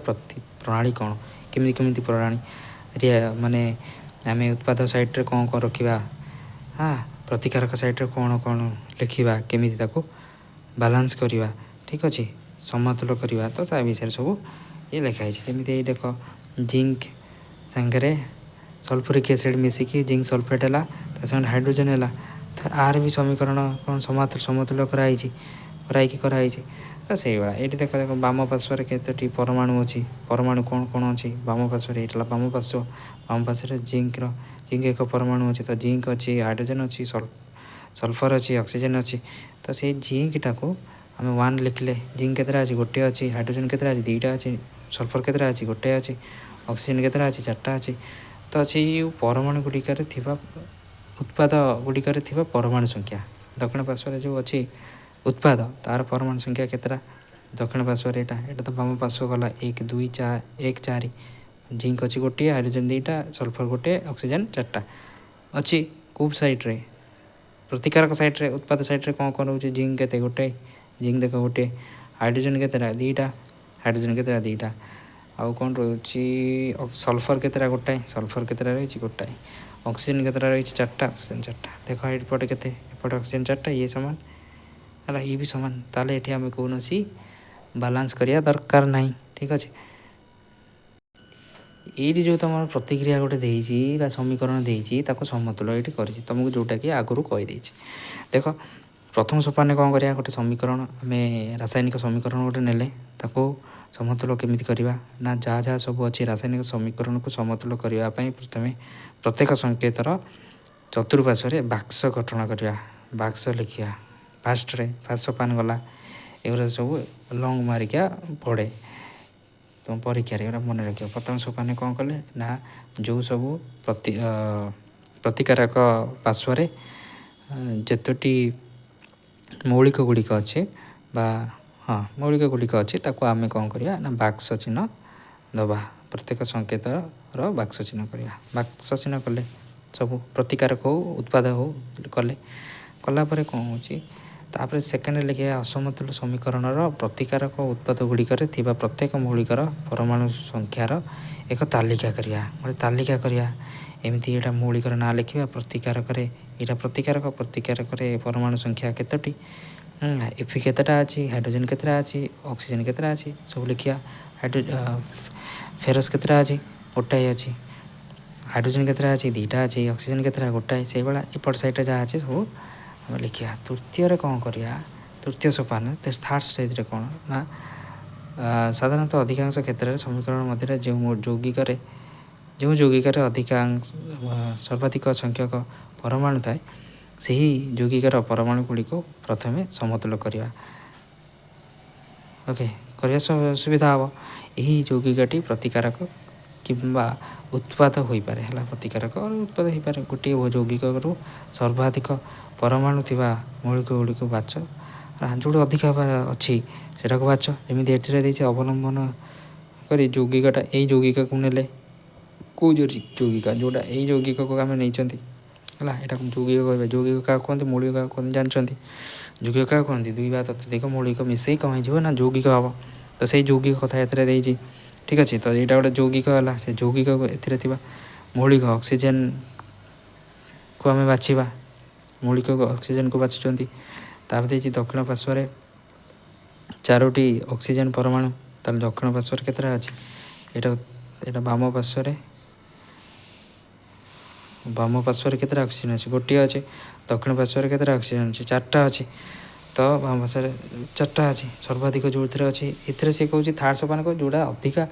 ପ୍ରଣାଳୀ କ'ଣ, କେମିତି ପ୍ରଣାଳୀ ମାନେ ଆମେ ଉତ୍ପାଦ ସାଇଡ଼୍ରେ କ'ଣ ରଖିବା, ପ୍ରତିକାରକ ସାଇଡ଼୍ରେ କ'ଣ ଲେଖିବା, କେମିତି ତାକୁ ବାଲାନ୍ସ କରିବା, ଠିକ୍ ଅଛି, ସମତୁଲ କରିବା। ତ ତା ବିଷୟରେ ସବୁ ଇଏ ଲେଖା ହେଇଛି। ଯେମିତି ଏଇ ଦେଖ ଜିଙ୍କ ସାଙ୍ଗରେ ସଲଫ୍ୟୁରିକ୍ ଏସିଡ଼୍ ମିଶିକି ଜିଙ୍କ ସଲଫେଟ୍ ହେଲା, ତା ସାଙ୍ଗରେ ହାଇଡ୍ରୋଜେନ୍ ହେଲା। ତ ଆର ବି ସମୀକରଣ କ'ଣ ସମତୁଲ କରାହେଇଛି। ତ ସେଇଭଳିଆ ଏଇଠି ଦେଖ ବାମ ପାର୍ଶ୍ୱରେ କେତୋଟି ପରମାଣୁ ଅଛି, ପରମାଣୁ କ'ଣ ଅଛି ବାମ ପାର୍ଶ୍ୱରେ? ଏଇଟା ହେଲା ବାମ ପାର୍ଶ୍ୱରେ ଜିଙ୍କ ଏକ ପରମାଣୁ ଅଛି। ତ ଜିଙ୍କ ଅଛି, ହାଇଡ୍ରୋଜେନ୍ ଅଛି, ସଲଫର ଅଛି, ଅକ୍ସିଜେନ୍ ଅଛି। ତ ସେଇ ଜିଙ୍କଟାକୁ ଆମେ 1 ଲେଖିଲେ ଜିଙ୍କ କେତେଟା ଅଛି? ଗୋଟେ ଅଛି। ହାଇଡ୍ରୋଜେନ୍ କେତେଟା ଅଛି? 2ଟା ଅଛି। ସଲଫର କେତେଟା ଅଛି? ଗୋଟେ ଅଛି। ଅକ୍ସିଜେନ୍ କେତେଟା ଅଛି? 4ଟା ଅଛି। ତ ସେଇ ଯେଉଁ ପରମାଣୁ ଗୁଡ଼ିକରେ ଥିବା ଉତ୍ପାଦ ଗୁଡ଼ିକରେ ଥିବା ପରମାଣୁ ସଂଖ୍ୟା, ଦକ୍ଷିଣ ପାର୍ଶ୍ୱରେ ଯେଉଁ ଅଛି ଉତ୍ପାଦ, ତା'ର ପରମାଣୁ ସଂଖ୍ୟା କେତେଟା? ଦକ୍ଷିଣ ପାର୍ଶ୍ୱରେ ଏଇଟା ତ ବାମ ପାର୍ଶ୍ୱ ଗଲା 1 2 1 4। ଜିଙ୍କ ଅଛି ଗୋଟିଏ, ହାଇଡ୍ରୋଜେନ୍ 2ଟା, ସଲଫର ଗୋଟେ, ଅକ୍ସିଜେନ୍ 4ଟା ଅଛି। କୋଉ ସାଇଡ଼୍ରେ? ପ୍ରତିକାରକ ସାଇଡ଼୍ରେ, ଉତ୍ପାଦ ସାଇଡ଼୍ରେ କ'ଣ ରହୁଛି? ଜିଙ୍କ କେତେ? ଗୋଟେ। ଜିଙ୍କ ଦେଖ ଗୋଟିଏ। ହାଇଡ୍ରୋଜେନ୍ କେତେଟା? 2ଟା। ହାଇଡ୍ରୋଜେନ୍ କେତେଟା? 2ଟା। ଆଉ କ'ଣ ରହୁଛି? ସଲଫର କେତେଟା? ଗୋଟାଏ। ସଲଫର କେତେଟା ରହିଛି? ଗୋଟାଏ। ଅକ୍ସିଜେନ୍ କେତେଟା ରହିଛି? 4ଟା। ଅକ୍ସିଜେନ୍ 4ଟା। ଦେଖ ଏପଟେ କେତେ? ଏପଟେ ଅକ୍ସିଜେନ୍ 4ଟା, ଇଏ ସମାନ ହେଲା, ଇଏ ବି ସମାନ। ତାହେଲେ ଏଠି ଆମେ କୌଣସି ବାଲାନ୍ସ କରିବା ଦରକାର ନାହିଁ, ଠିକ୍ ଅଛି। ଏଇଠି ଯେଉଁ ତୁମର ପ୍ରତିକ୍ରିୟା ଗୋଟେ ଦେଇଛି ବା ସମୀକରଣ ଦେଇଛି, ତାକୁ ସମତୁଲ ଏଇଠି କରିଛି ତୁମକୁ, ଯେଉଁଟାକି ଆଗରୁ କହିଦେଇଛି। ଦେଖ ପ୍ରଥମ ସୋପାନରେ କ'ଣ କରିବା? ଗୋଟେ ସମୀକରଣ, ଆମେ ରାସାୟନିକ ସମୀକରଣ ଗୋଟେ ନେଲେ ତାକୁ ସମତୁଲ କେମିତି କରିବା ନା ଯାହା ସବୁ ଅଛି ରାସାୟନିକ ସମୀକରଣକୁ ସମତୁଲ କରିବା ପାଇଁ ପ୍ରଥମେ ପ୍ରତ୍ୟେକ ସଂକେତର ଚତୁଃପାର୍ଶ୍ୱରେ ବାକ୍ସ ଗଠନ କରିବା, ବାକ୍ସ ଲେଖିବା। ଫାଷ୍ଟ ସୋପାନ ଗଲା। ଏଗୁଡ଼ା ସବୁ ଲଙ୍ଗ ମାରିକା ପଡ଼େ ତୁମ ପରୀକ୍ଷାରେ, ଏଗୁଡ଼ା ମନେ ରଖିବ। ପ୍ରଥମ ସୋପାନରେ କ'ଣ କଲେ ନା ଯେଉଁ ସବୁ ପ୍ରତିକାରକ ପାର୍ଶ୍ୱରେ ଯେତୋଟି ମୌଳିକ ଗୁଡ଼ିକ ଅଛି ତାକୁ ଆମେ କ'ଣ କରିବା ନା ବାକ୍ସ ଚିହ୍ନ ଦେବା। ପ୍ରତ୍ୟେକ ସଂକେତର ବାକ୍ସ ଚିହ୍ନ କରିବା। ବାକ୍ସ ଚିହ୍ନ କଲେ ସବୁ ପ୍ରତିକାରକ ହେଉ ଉତ୍ପାଦ ହେଉ କଲା ପରେ କ'ଣ ହେଉଛି, ତାପରେ ସେକେଣ୍ଡରେ ଲେଖିବା ଅସମତୁଲ ସମୀକରଣର ପ୍ରତିକାରକ ଉତ୍ପାଦ ଗୁଡ଼ିକରେ ଥିବା ପ୍ରତ୍ୟେକ ମୌଳିକର ପରମାଣୁ ସଂଖ୍ୟାର ଏକ ତାଲିକା କରିବା। ଏମିତି ଏଇଟା ମୌଳିକର ନାଁ ଲେଖିବା, ପ୍ରତିକାରକରେ ଏଇଟା ପ୍ରତିକାରକରେ ପରମାଣୁ ସଂଖ୍ୟା କେତୋଟି, ଏଫି କେତେଟା ଅଛି, ହାଇଡ୍ରୋଜେନ୍ କେତେଟା ଅଛି, ଅକ୍ସିଜେନ୍ କେତେଟା ଅଛି, ସବୁ ଲେଖିବା। ଫେରସ୍ କେତେଟା ଅଛି? ଗୋଟାଏ ଅଛି। ହାଇଡ୍ରୋଜେନ୍ କେତେଟା ଅଛି? 2ଟା ଅଛି। ଅକ୍ସିଜେନ୍ କେତେଟା? ଗୋଟାଏ। ସେଇଭଳିଆ ଏପଟ ସାଇଡ଼୍ରେ ଯାହା ଅଛି ସବୁ ଆମେ ଲେଖିବା। ତୃତୀୟରେ କ'ଣ କରିବା? ତୃତୀୟ ସୋପାନ ଥାର୍ଡ଼ ଷ୍ଟେଜ୍ରେ କ'ଣ ନା ସାଧାରଣତଃ ଅଧିକାଂଶ କ୍ଷେତ୍ରରେ ସମୀକରଣ ମଧ୍ୟରେ ଯେଉଁ ଯୌଗିକରେ ସର୍ବାଧିକ ସଂଖ୍ୟକ ପରମାଣୁ ଥାଏ, ସେହି ଯୌଗିକର ପରମାଣୁ ଗୁଡ଼ିକୁ ପ୍ରଥମେ ସମତୁଲ କରିବା। କରିବା ସୁବିଧା ହେବ। ଏହି ଯୌଗିକଟି ପ୍ରତିକାରକ କିମ୍ବା ଉତ୍ପାଦ ହୋଇପାରେ ହେଲା। ପ୍ରତିକାରକ ଉତ୍ପାଦ ହୋଇପାରେ। ଗୋଟିଏ ଯୌଗିକରୁ ସର୍ବାଧିକ ପରମାଣୁ ଥିବା ମୌଳିକ ଗୁଡ଼ିକୁ ବାଛ। ଯେଉଁଠି ଅଧିକ ଅଛି ସେଟାକୁ ବାଛ। ଯେମିତି ଏଠିରେ ଦେଇଛି ଅବଲମ୍ବନ କରି ଯୌଗିକଟା ଏଇ ଯୌଗିକକୁ ନେଲେ କେଉଁ ଯୌଗିକ ଯେଉଁଟା ଏଇ ଯୌଗିକକୁ ଆମେ ନେଇଛନ୍ତି ହେଲା। ଏଇଟାକୁ ଯୌଗିକ କହିବେ। ଯୌଗିକ କାହାକୁ କୁହନ୍ତି? ମୌଳିକ କାହାକୁ କୁହନ୍ତି ଜାଣିଛନ୍ତି? ଯୌଗିକ କାହାକୁ କୁହନ୍ତି? ଦୁଇ ବା ତତୋଧିକ ମୌଳିକ ମିଶେଇ କ'ଣ ହେଇଯିବ ନା ଯୌଗିକ ହେବ। ତ ସେଇ ଯୌଗିକ କଥା ଏଥିରେ ଦେଇଛି। ଠିକ୍ ଅଛି। ତ ଏଇଟା ଗୋଟେ ଯୌଗିକ ହେଲା। ସେ ଯୌଗିକ ଏଥିରେ ଥିବା ମୌଳିକ ଅକ୍ସିଜେନକୁ ଆମେ ବାଛିବା। ମୌଳିକ ଅକ୍ସିଜେନକୁ ବାଛୁଛନ୍ତି। ତାପରେ ଦେଇଛି ଦକ୍ଷିଣ ପାର୍ଶ୍ୱରେ 4ଟି ଅକ୍ସିଜେନ ପରମାଣୁ। ତାହେଲେ ଦକ୍ଷିଣ ପାର୍ଶ୍ୱରେ କେତେଟା ଅଛି? ଏଇଟା ବାମ ପାର୍ଶ୍ୱରେ କେତେଟା ଅକ୍ସିଜେନ ଅଛି? ଗୋଟିଏ ଅଛି। ଦକ୍ଷିଣ ପାର୍ଶ୍ୱରେ କେତେଟା ଅକ୍ସିଜେନ ଅଛି? 4ଟା ଅଛି। ତ ବାମ ପାର୍ଶ୍ୱରେ 4ଟା ଅଛି। ସର୍ବାଧିକ ଯେଉଁଥିରେ ଅଛି ଏଥିରେ ସେ କହୁଛି ଥାର୍ଡ଼ ସୋପାନକ ଯେଉଁଟା ଅଧିକା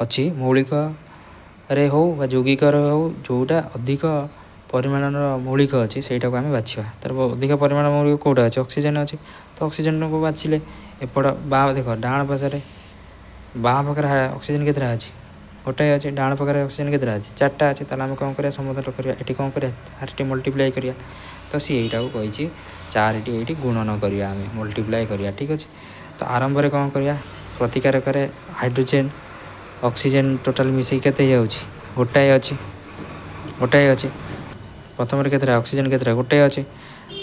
ଅଛି ମୌଳିକରେ ହେଉ ବା ଯୌଗିକରେ ହେଉ, ଯେଉଁଟା ଅଧିକ ପରିମାଣର ମୌଳିକ ଅଛି ସେଇଟାକୁ ଆମେ ବାଛିବା। ତାର ଅଧିକ ପରିମାଣ ମୌଳିକ କେଉଁଟା ଅଛି? ଅକ୍ସିଜେନ ଅଛି। ତ ଅକ୍ସିଜେନକୁ ବାଛିଲେ ଏପଟ ଦେଖ ଡାହାଣ ପାଖରେ ଅକ୍ସିଜେନ କେତେଟା ଅଛି? ଗୋଟାଏ ଅଛି। ଡାହାଣ ପାଖରେ ଅକ୍ସିଜେନ କେତେଟା ଅଛି? 4ଟା ଅଛି। ତାହେଲେ ଆମେ କ'ଣ କରିବା? ସମତଳ କରିବା। ଏଠି କ'ଣ କରିବା? 4ଟି ମଲ୍ଟିପ୍ଲାଏ କରିବା। ତ ସିଏ ଏଇଟାକୁ କହିଛି 4ଟି ଏଇଠି ଗୁଣନ କରିବା, ଆମେ ମଲ୍ଟିପ୍ଲାଏ କରିବା। ଠିକ୍ ଅଛି। ତ ଆରମ୍ଭରେ କ'ଣ କରିବା? ପ୍ରତିକାରକରେ ହାଇଡ୍ରୋଜେନ ଅକ୍ସିଜେନ ଟୋଟାଲ ମିଶେଇ କେତେ ହେଇଯାଉଛି? ଗୋଟାଏ ଅଛି। ପ୍ରଥମରେ କେତେଟା? ଅକ୍ସିଜେନ କେତେଟା? ଗୋଟାଏ ଅଛି।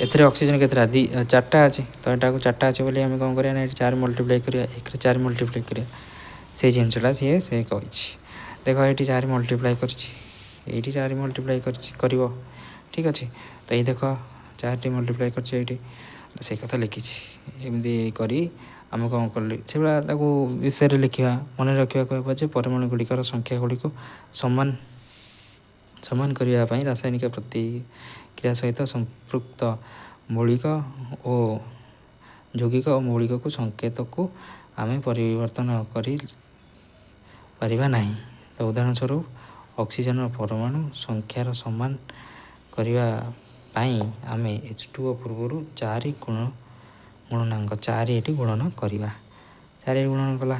ଏଥିରେ ଅକ୍ସିଜେନ କେତେଟା? 4ଟା ଅଛି। ତ ଏଟାକୁ 4ଟା ଅଛି ବୋଲି ଆମେ କ'ଣ କରିବା ନା ଏଠି 4 ମଲ୍ଟିପ୍ଲାଏ କରିବା। 1ରେ 4 ମଲ୍ଟିପ୍ଲାଏ କରିବା। ସେଇ ଜିନିଷଟା ସେ କହିଛି। ଦେଖ ଏଇଠି 4 ମଲ୍ଟିପ୍ଲାଏ କରିଛି, ଏଇଠି 4 ମଲ୍ଟିପ୍ଲାଏ କରିବ। ଠିକ୍ ଅଛି। ତ ଏଇ ଦେଖ 4ଟି ମଲ୍ଟିପ୍ଲାଏ କରିଛି ଏଇଠି। ସେଇ କଥା ଲେଖିଛି। ଏମିତି କରି ଆମେ କ'ଣ କଲେ ସେଗୁଡ଼ା ତାକୁ ବିଷୟରେ ଲେଖିବା। ମନେ ରଖିବାକୁ ହେବ ଯେ ପରମାଣୁ ଗୁଡ଼ିକର ସଂଖ୍ୟା ଗୁଡ଼ିକୁ ସମାନ କରିବା ପାଇଁ ରାସାୟନିକ ପ୍ରତିକ୍ରିୟା ସହିତ ସମ୍ପୃକ୍ତ ମୌଳିକ ଓ ଯୌଗିକ ଓ ମୌଳିକକୁ ସଂକେତକୁ ଆମେ ପରିବର୍ତ୍ତନ କରି ପାରିବା ନାହିଁ। ତ ଉଦାହରଣ ସ୍ୱରୂପ ଅକ୍ସିଜେନର ପରମାଣୁ ସଂଖ୍ୟାର ସମାନ କରିବା ପାଇଁ ଆମେ H2O ପୂର୍ବରୁ 4 ଗୁଣନାଙ୍କ 4 ଏଠି ଗୁଣନ କରିବା। 4 ଗୁଣନ କଲା।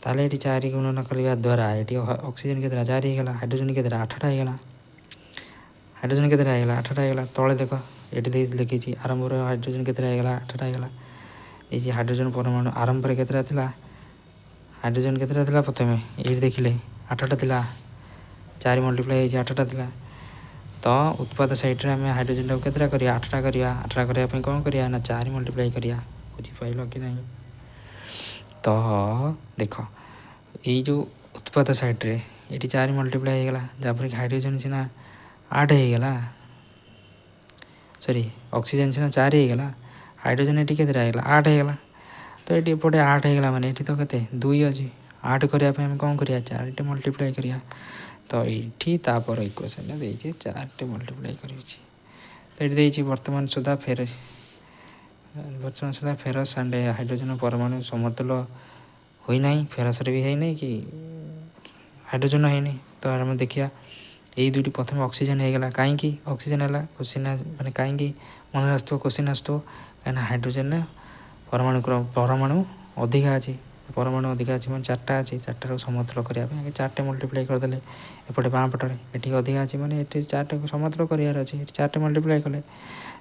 ତାହେଲେ ଏଠି 4 ଗୁଣନ କରିବା ଦ୍ୱାରା ଏଠି ଅକ୍ସିଜେନ କେତେଟା? 4 ହେଇଗଲା। ହାଇଡ୍ରୋଜେନ କେତେଟା? 8ଟା ହେଇଗଲା। 8ଟା ହେଇଗଲା। ତଳେ ଦେଖ ଏଠି ଲେଖିଛି ଆରମ୍ଭରେ ହାଇଡ୍ରୋଜେନ କେତେଟା ହେଇଗଲା? 8ଟା ହେଇଗଲା। ଏଇ ଯେ ହାଇଡ୍ରୋଜେନ ପରମାଣୁ ଆରମ୍ଭରେ କେତେଟା ଥିଲା? ହାଇଡ୍ରୋଜେନ କେତେଟା ଥିଲା? ପ୍ରଥମେ ଏଇଠି ଦେଖିଲେ 8ଟା ଥିଲା। 4 ମଲ୍ଟିପ୍ଲାଏ ହେଇଛି 8ଟା ଥିଲା। ତ ଉତ୍ପାଦ ସାଇଡ଼୍ରେ ଆମେ ହାଇଡ୍ରୋଜେନଟାକୁ କେତେଟା କରିବା? 8ଟା କରିବା। 8ଟା କରିବା ପାଇଁ କ'ଣ କରିବା ନା 4 ମଲ୍ଟିପ୍ଲାଏ କରିବା। ବୁଝିପାରିଲ କି ନାହିଁ? ତ ଦେଖ ଏଇ ଯେଉଁ ଉତ୍ପାଦ ସାଇଡ଼୍ରେ ଏଠି 4 ମଲ୍ଟିପ୍ଲାଏ ହେଇଗଲା, ଯାହାପରେ କି ହାଇଡ୍ରୋଜେନ ସିନା 8 ହେଇଗଲା, ଅକ୍ସିଜେନ ସିନା 4 ହେଇଗଲା, ହାଇଡ୍ରୋଜେନ ଏଠି କେତେଟା ହେଇଗଲା? 8 ହେଇଗଲା। ତ ଏଠି ଏପଟେ 8 ହେଇଗଲା ମାନେ ଏଠି ତ କେତେ? 2 ଅଛି। 8 କରିବା ପାଇଁ ଆମେ କ'ଣ କରିବା? 4ଟି ମଲ୍ଟିପ୍ଲାଏ କରିବା। ତ ଏଇଠି ତାପରେ ଇକ୍ୱେସନ୍ରେ ଦେଇଛି 4ଟି ମଲ୍ଟିପ୍ଲାଏ କରିଛି। ତ ଏଠି ଦେଇଛି ବର୍ତ୍ତମାନ ସୁଦ୍ଧା ଫେରସ୍ ଆଣ୍ଡ ହାଇଡ୍ରୋଜେନ ପରମାଣୁ ସମତୁଲ ହୋଇନାହିଁ। ଫେରସରେ ବି ହେଇନାହିଁ କି ହାଇଡ୍ରୋଜେନ ହେଇନି। ତ ଆମେ ଦେଖିବା ଏଇ ଦୁଇଟି ପ୍ରଥମେ ଅକ୍ସିଜେନ ହେଇଗଲା। କାହିଁକି ଅକ୍ସିଜେନ ହେଲା? ମାନେ କାହିଁକି ମନେ ଆସୁଥିବ? କୋଶ୍ଚିନ୍ ଆସୁଥିବ। କାହିଁକିନା ହାଇଡ୍ରୋଜେନରେ ପରମାଣୁ ଅଧିକା ଅଛି। ପରମାଣୁ ଅଧିକା ଅଛି ମାନେ 4ଟା ଅଛି। 4ଟାକୁ ସମତୁଲ କରିବା ପାଇଁ ଆଗେ 4ଟେ ମଲ୍ଟିପ୍ଲାଏ କରିଦେଲେ ଏପଟେ ବାଁ ପଟରେ ଏଠି ଅଧିକା ଅଛି ମାନେ ଏଠି 4ଟାକୁ ସମତୁଲ କରିବାର ଅଛି। ଏଠି 4ଟେ ମଲ୍ଟିପ୍ଲାଏ କଲେ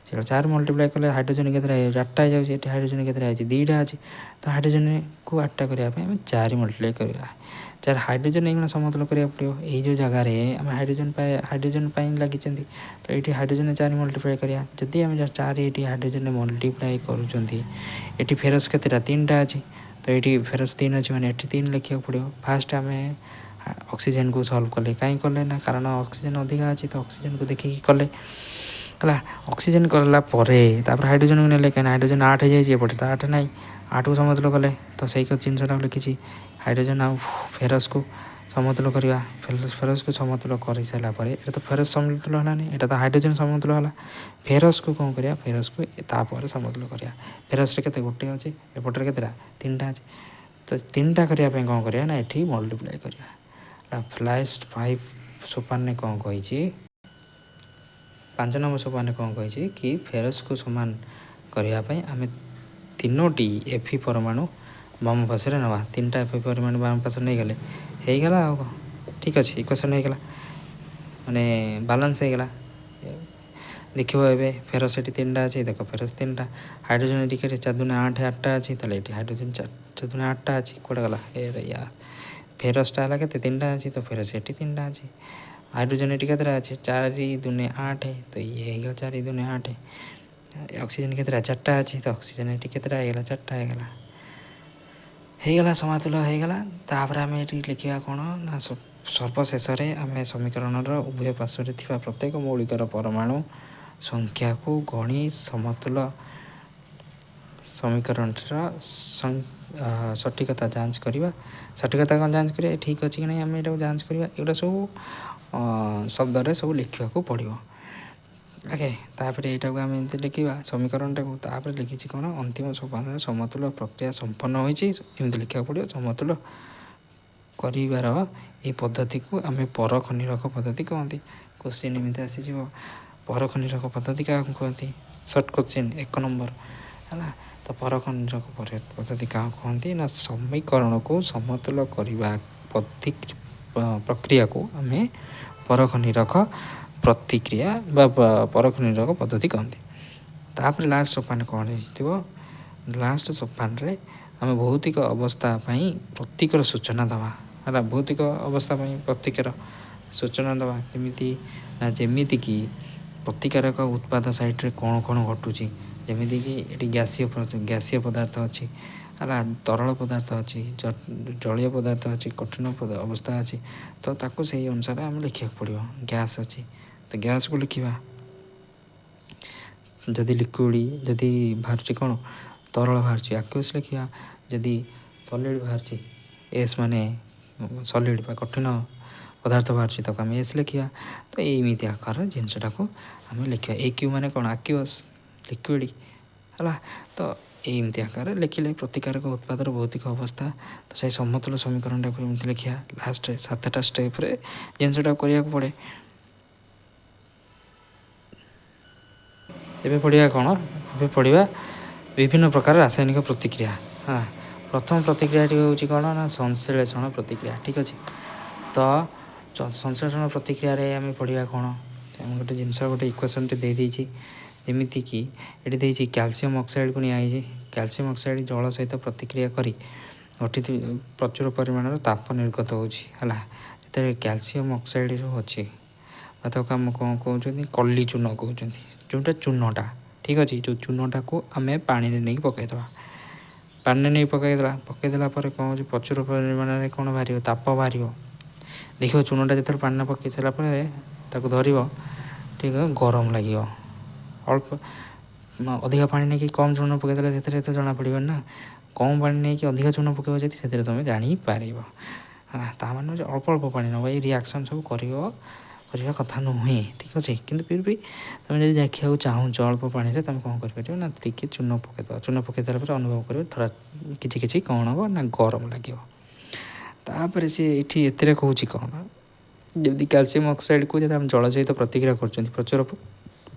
ସେଟା 4 ମଲ୍ଟିପ୍ଲାଏ କଲେ ହାଇଡ୍ରୋଜେନ କେତେଟା ହେଇଯାଉଛି? 8ଟା ହେଇଯାଉଛି। ଏଠି ହାଇଡ୍ରୋଜେନ କେତେଟା ହେଇଛି? 2ଟା ଅଛି। ତ ହାଇଡ୍ରୋଜେନକୁ 8ଟା କରିବା ପାଇଁ ଆମେ 4 ମଲ୍ଟିପ୍ଲାଏ କରିବା। 4 ହାଇଡ୍ରୋଜେନ ଏଇଗୁଣା ସମତୁଲ କରିବାକୁ ପଡ଼ିବ। ଏଇ ଯେଉଁ ଜାଗାରେ ଆମେ ହାଇଡ୍ରୋଜେନ ପାଇଁ ଲାଗିଛନ୍ତି। ତ ଏଇଠି ହାଇଡ୍ରୋଜେନ 4 ମଲ୍ଟିପ୍ଲାଏ କରିବା। ଯଦି ଆମେ 4 ଏଇଠି ହାଇଡ୍ରୋଜେନରେ ମଲ୍ଟିପ୍ଲାଏ କରୁଛନ୍ତି, ଏଠି ଫେରସ୍ କେତେଟା? 3ଟା ଅଛି। ତ ଏଇଠି ଫେରସ୍ 3 ଅଛି ମାନେ ଏଠି 3 ଲେଖିବାକୁ ପଡ଼ିବ। ଫାଷ୍ଟ ଆମେ ଅକ୍ସିଜେନକୁ ସଲ୍ଭ କଲେ। କାହିଁ କଲେ ନା କାରଣ ଅକ୍ସିଜେନ ଅଧିକା ଅଛି। ତ ଅକ୍ସିଜେନକୁ ଦେଖିକି କଲେ ହେଲା। ଅକ୍ସିଜେନ କଲା ପରେ ତାପରେ ହାଇଡ୍ରୋଜେନକୁ ନେଲେ। କାହିଁକିନା ହାଇଡ୍ରୋଜେନ 8 ହେଇଯାଇଛି, ଏପଟେ ତ 8 ନାହିଁ। 8କୁ ସମତୁଲ କଲେ। ତ ସେଇ ଜିନିଷଟାକୁ ଲେଖିଛି। ହାଇଡ୍ରୋଜେନ ଆଉ ଫେରସ୍କୁ ସମତୁଲ କରିବା। ଫେରସ୍କୁ ସମତୁଲ କରିସାରିଲା ପରେ ଏଇଟା ତ ଫେରସ୍ ସମତୁଲ ହେଲାନି, ଏଇଟା ତ ହାଇଡ୍ରୋଜେନ ସମତୁଲ ହେଲା। ଫେରସ୍କୁ କ'ଣ କରିବା? ଫେରସ୍କୁ ତାପରେ ସମତୁଲ କରିବା। ଫେରସ୍ରେ କେତେ? ଗୋଟେ ଅଛି। ଏପଟରେ କେତେଟା? 3ଟା ଅଛି। ତ 3ଟା କରିବା ପାଇଁ କ'ଣ କରିବା ନା ଏଠି ମଲ୍ଟିପ୍ଲାଏ କରିବା। ଲାଷ୍ଟ 5 ସୋପାନରେ କ'ଣ କହିଛି? 5 ନମ୍ବର ସୋପାନରେ କ'ଣ କହିଛି କି ଫେରସ୍କୁ ସମାନ କରିବା ପାଇଁ ଆମେ 3ଟି Fe ପରମାଣୁ ବାମ ପାର୍ଶ୍ୱରେ ନେବା। 3ଟା Fe ପରମାଣୁ ବାମ ପାର୍ଶ୍ୱରେ ନେଇଗଲେ ହେଇଗଲା ଆଉ କ'ଣ? ଠିକ୍ ଅଛି। ଇକ୍ୱେସନ୍ ହେଇଗଲା ମାନେ ବାଲାନ୍ସ ହେଇଗଲା। ଦେଖିବ ଏବେ ଫେରସ୍ ଏଠି 3ଟା ଅଛି, ଦେଖ ଫେରସ୍ 3ଟା। ହାଇଡ୍ରୋଜେନ୍ ଏଠି କେତେ 4 ଦୁନେ 8 8ଟା ଅଛି, ତାହେଲେ ଏଠି ହାଇଡ୍ରୋଜେନ୍ 4 ଦୁନେ 8ଟା ଅଛି। କୁଆଡ଼େ ଗଲା ଏରେ ୟାର, ଫେରସ୍ଟା ହେଲା କେତେ 3ଟା ଅଛି, ତ ଫେରସ୍ ଏଠି 3ଟା ଅଛି। ହାଇଡ୍ରୋଜେନ୍ ଏଠି କେତେଟା ଅଛି 4 ଦୁନେ 8, ତ ଇଏ ହେଇଗଲା 4 ଦୁନେ 8। ଅକ୍ସିଜେନ୍ କେତେଟା 4ଟା ଅଛି, ତ ଅକ୍ସିଜେନ୍ ଏଠି କେତେଟା ହେଇଗଲା 4ଟା ହେଇଗଲା ସମାତୁଲ ହେଇଗଲା। ତାପରେ ଆମେ ଏଠି ଲେଖିବା କ'ଣ ନା ସର୍ବଶେଷରେ ଆମେ ସମୀକରଣର ଉଭୟ ପାର୍ଶ୍ୱରେ ଥିବା ପ୍ରତ୍ୟେକ ମୌଳିକର ପରମାଣୁ ସଂଖ୍ୟାକୁ ଗଣି ସମତୁଲ ସମୀକରଣର ସଠିକତା ଯାଞ୍ଚ କରିବା। ସଠିକତା କ'ଣ ଯାଞ୍ଚ କରିବା, ଠିକ୍ ଅଛି କି ନାହିଁ ଆମେ ଏଟାକୁ ଯାଞ୍ଚ କରିବା। ଏଗୁଡ଼ା ସବୁ ଶବ୍ଦରେ ସବୁ ଲେଖିବାକୁ ପଡ଼ିବ। ଓକେ, ତାପରେ ଏଇଟାକୁ ଆମେ ଏମିତି ଲେଖିବା ସମୀକରଣଟାକୁ। ତାପରେ ଲେଖିଛି କ'ଣ, ଅନ୍ତିମ ସୋପାନରେ ସମତୁଲ ପ୍ରକ୍ରିୟା ସମ୍ପନ୍ନ ହୋଇଛି, ଏମିତି ଲେଖିବାକୁ ପଡ଼ିବ। ସମତୁଲ କରିବାର ଏହି ପଦ୍ଧତିକୁ ଆମେ ପରଖ ନିରଖ ପଦ୍ଧତି କହନ୍ତି। କୋଶ୍ଚିନ୍ ଏମିତି ଆସିଯିବ, ପରଖ ନିରଖ ପଦ୍ଧତି କାହାକୁ କୁହନ୍ତି? ସର୍ଟ କୋଶ୍ଚିନ୍ 1 ନମ୍ବର ହେଲା। ତ ପରଖ ନିରଖ ପଦ୍ଧତି କାହାକୁ କୁହନ୍ତି ନା ସମୀକରଣକୁ ସମତୁଲ କରିବା ପ୍ରକ୍ରିୟାକୁ ଆମେ ପରଖ ନିରଖ ପ୍ରତିକ୍ରିୟା ବା ପରଖ ନିରଖ ପଦ୍ଧତି କହନ୍ତି। ତାପରେ ଲାଷ୍ଟ ସୋପାନ କ'ଣ ହେଇଥିବ, ଲାଷ୍ଟ ସୋପାନରେ ଆମେ ଭୌତିକ ଅବସ୍ଥା ପାଇଁ ପ୍ରତୀକର ସୂଚନା ଦେବା ହେଲା। ଭୌତିକ ଅବସ୍ଥା ପାଇଁ ପ୍ରତୀକର ସୂଚନା ଦେବା କେମିତି ନା, ଯେମିତିକି ପ୍ରତିକାରକ ଉତ୍ପାଦ ସାଇଟ୍ରେ କ'ଣ କ'ଣ ଘଟୁଛି। ଯେମିତିକି ଏଠି ଗ୍ୟାସୀୟ ପଦାର୍ଥ ଅଛି ହେଲା, ତରଳ ପଦାର୍ଥ ଅଛି, ଜଳୀୟ ପଦାର୍ଥ ଅଛି, କଠିନ ଅବସ୍ଥା ଅଛି। ତ ତାକୁ ସେଇ ଅନୁସାରେ ଆମେ ଲେଖିବାକୁ ପଡ଼ିବ। ଗ୍ୟାସ୍ ଅଛି ତ ଗ୍ୟାସ୍କୁ ଲେଖିବା। ଯଦି ଲିକ୍ୱିଡ଼ ଯଦି ବାହାରୁଛି କ'ଣ ତରଳ ବାହାରୁଛି, ଆକ୍ୱସ୍ ଲେଖିବା। ଯଦି ସଲିଡ଼ ବାହାରୁଛି, ଏସ୍ ମାନେ ସଲିଡ଼ ବା କଠିନ ପଦାର୍ଥ ବାହାରୁଛି, ତାକୁ ଆମେ ଏସ୍ ଲେଖିବା। ତ ଏମିତି ଆକାର ଜିନିଷଟାକୁ ଆମେ ଲେଖିବା। ଏ କ୍ୟୁ ମାନେ କ'ଣ ଆକ୍ୱସ୍ ଲିକ୍ୱିଡ଼ ହେଲା। ତ ଏମିତି ଆକାରରେ ଲେଖିଲେ ପ୍ରତିକାରକ ଉତ୍ପାଦର ଭୌତିକ ଅବସ୍ଥା, ତ ସେଇ ସମତୁଲ ସମୀକରଣଟାକୁ ଏମିତି ଲେଖିବା। ଲାଷ୍ଟରେ 7ଟା ଷ୍ଟେପ୍ରେ ଜିନିଷଟାକୁ କରିବାକୁ ପଡ଼େ। ଏବେ ପଢ଼ିବା କ'ଣ, ଏବେ ପଢ଼ିବା ବିଭିନ୍ନ ପ୍ରକାର ରାସାୟନିକ ପ୍ରତିକ୍ରିୟା ହେଲା। ପ୍ରଥମ ପ୍ରତିକ୍ରିୟାଟି ହେଉଛି କ'ଣ ନା ସଂଶ୍ଳେଷଣ ପ୍ରତିକ୍ରିୟା। ଠିକ୍ ଅଛି। ତ ସଂଶ୍ଳେଷଣ ପ୍ରତିକ୍ରିୟାରେ ଆମେ ପଢ଼ିବା କ'ଣ, ଆମେ ଗୋଟେ ଜିନିଷ ଗୋଟେ ଇକ୍ୱେସନ୍ଟେ ଦେଇଦେଇଛି। ଯେମିତିକି ଏଠି ଦେଇଛି କ୍ୟାଲସିୟମ୍ ଅକ୍ସାଇଡ଼୍କୁ ନିଆହେଇଛି। କ୍ୟାଲସିୟମ୍ ଅକ୍ସାଇଡ଼୍ ଜଳ ସହିତ ପ୍ରତିକ୍ରିୟା କରି ଗଠିତ ପ୍ରଚୁର ପରିମାଣର ତାପ ନିର୍ଗତ ହେଉଛି ହେଲା। ଯେତେବେଳେ କ୍ୟାଲସିୟମ୍ ଅକ୍ସାଇଡ଼୍ ଯେଉଁ ଅଛି ବା ତାକୁ ଆମେ କ'ଣ କହୁଛନ୍ତି, କଲି ଚୂନ କହୁଛନ୍ତି, ଯେଉଁଟା ଚୂନଟା। ଠିକ୍ ଅଛି। ଯେଉଁ ଚୂନଟାକୁ ଆମେ ପାଣିରେ ନେଇକି ପକାଇଦେବା। ପାଣିରେ ନେଇ ପକାଇଦେଲା ପରେ କ'ଣ ହେଉଛି, ପ୍ରଚୁର ପରିମାଣରେ କ'ଣ ବାହାରିବ, ତାପ ବାହାରିବ। ଦେଖିବ ଚୂନଟା ଯେତେବେଳେ ପାଣିରେ ପକାଇ ସାରିଲା ପରେ ତାକୁ ଧରିବ, ଠିକ୍ ଗରମ ଲାଗିବ। ଅଳ୍ପ ଅଧିକା ପାଣି ନେଇକି କମ୍ ଚୂନ ପକାଇଦେଲେ ସେଥିରେ ଏତେ ଜଣାପଡ଼ିବନି ନା। କମ୍ ପାଣି ନେଇକି ଅଧିକା ଚୂନ ପକାଇବ ଯଦି ସେଥିରେ ତୁମେ ଜାଣିପାରିବ ହେଲା। ତା'ମାନେ ହେଉଛି ଅଳ୍ପ ଅଳ୍ପ ପାଣି ନେବ। ଏଇ ରିଆକ୍ସନ୍ ସବୁ କରିବା କଥା ନୁହେଁ। ଠିକ୍ ଅଛି। କିନ୍ତୁ ଫିର୍ ବି ତୁମେ ଯଦି ଦେଖିବାକୁ ଚାହୁଁଛ ଅଳ୍ପ ପାଣିରେ, ତୁମେ କ'ଣ କରିପାରିବ ନା ଟିକେ ଚୂନ ପକାଇଦେବ। ଚୂନ ପକାଇ ଦେଲା ପରେ ଅନୁଭବ କରିବ ଥରେ କିଛି କ'ଣ ହେବ ନା ଗରମ ଲାଗିବ। ତାପରେ ସେ ଏଠି ଏଥିରେ କହୁଛି କ'ଣ, ଯେମିତି କ୍ୟାଲସିୟମ୍ ଅକ୍ସାଇଡ଼୍କୁ ଯଦି ଆମେ ଜଳ ସହିତ ପ୍ରତିକ୍ରିୟା କରୁଛନ୍ତି, ପ୍ରଚୁର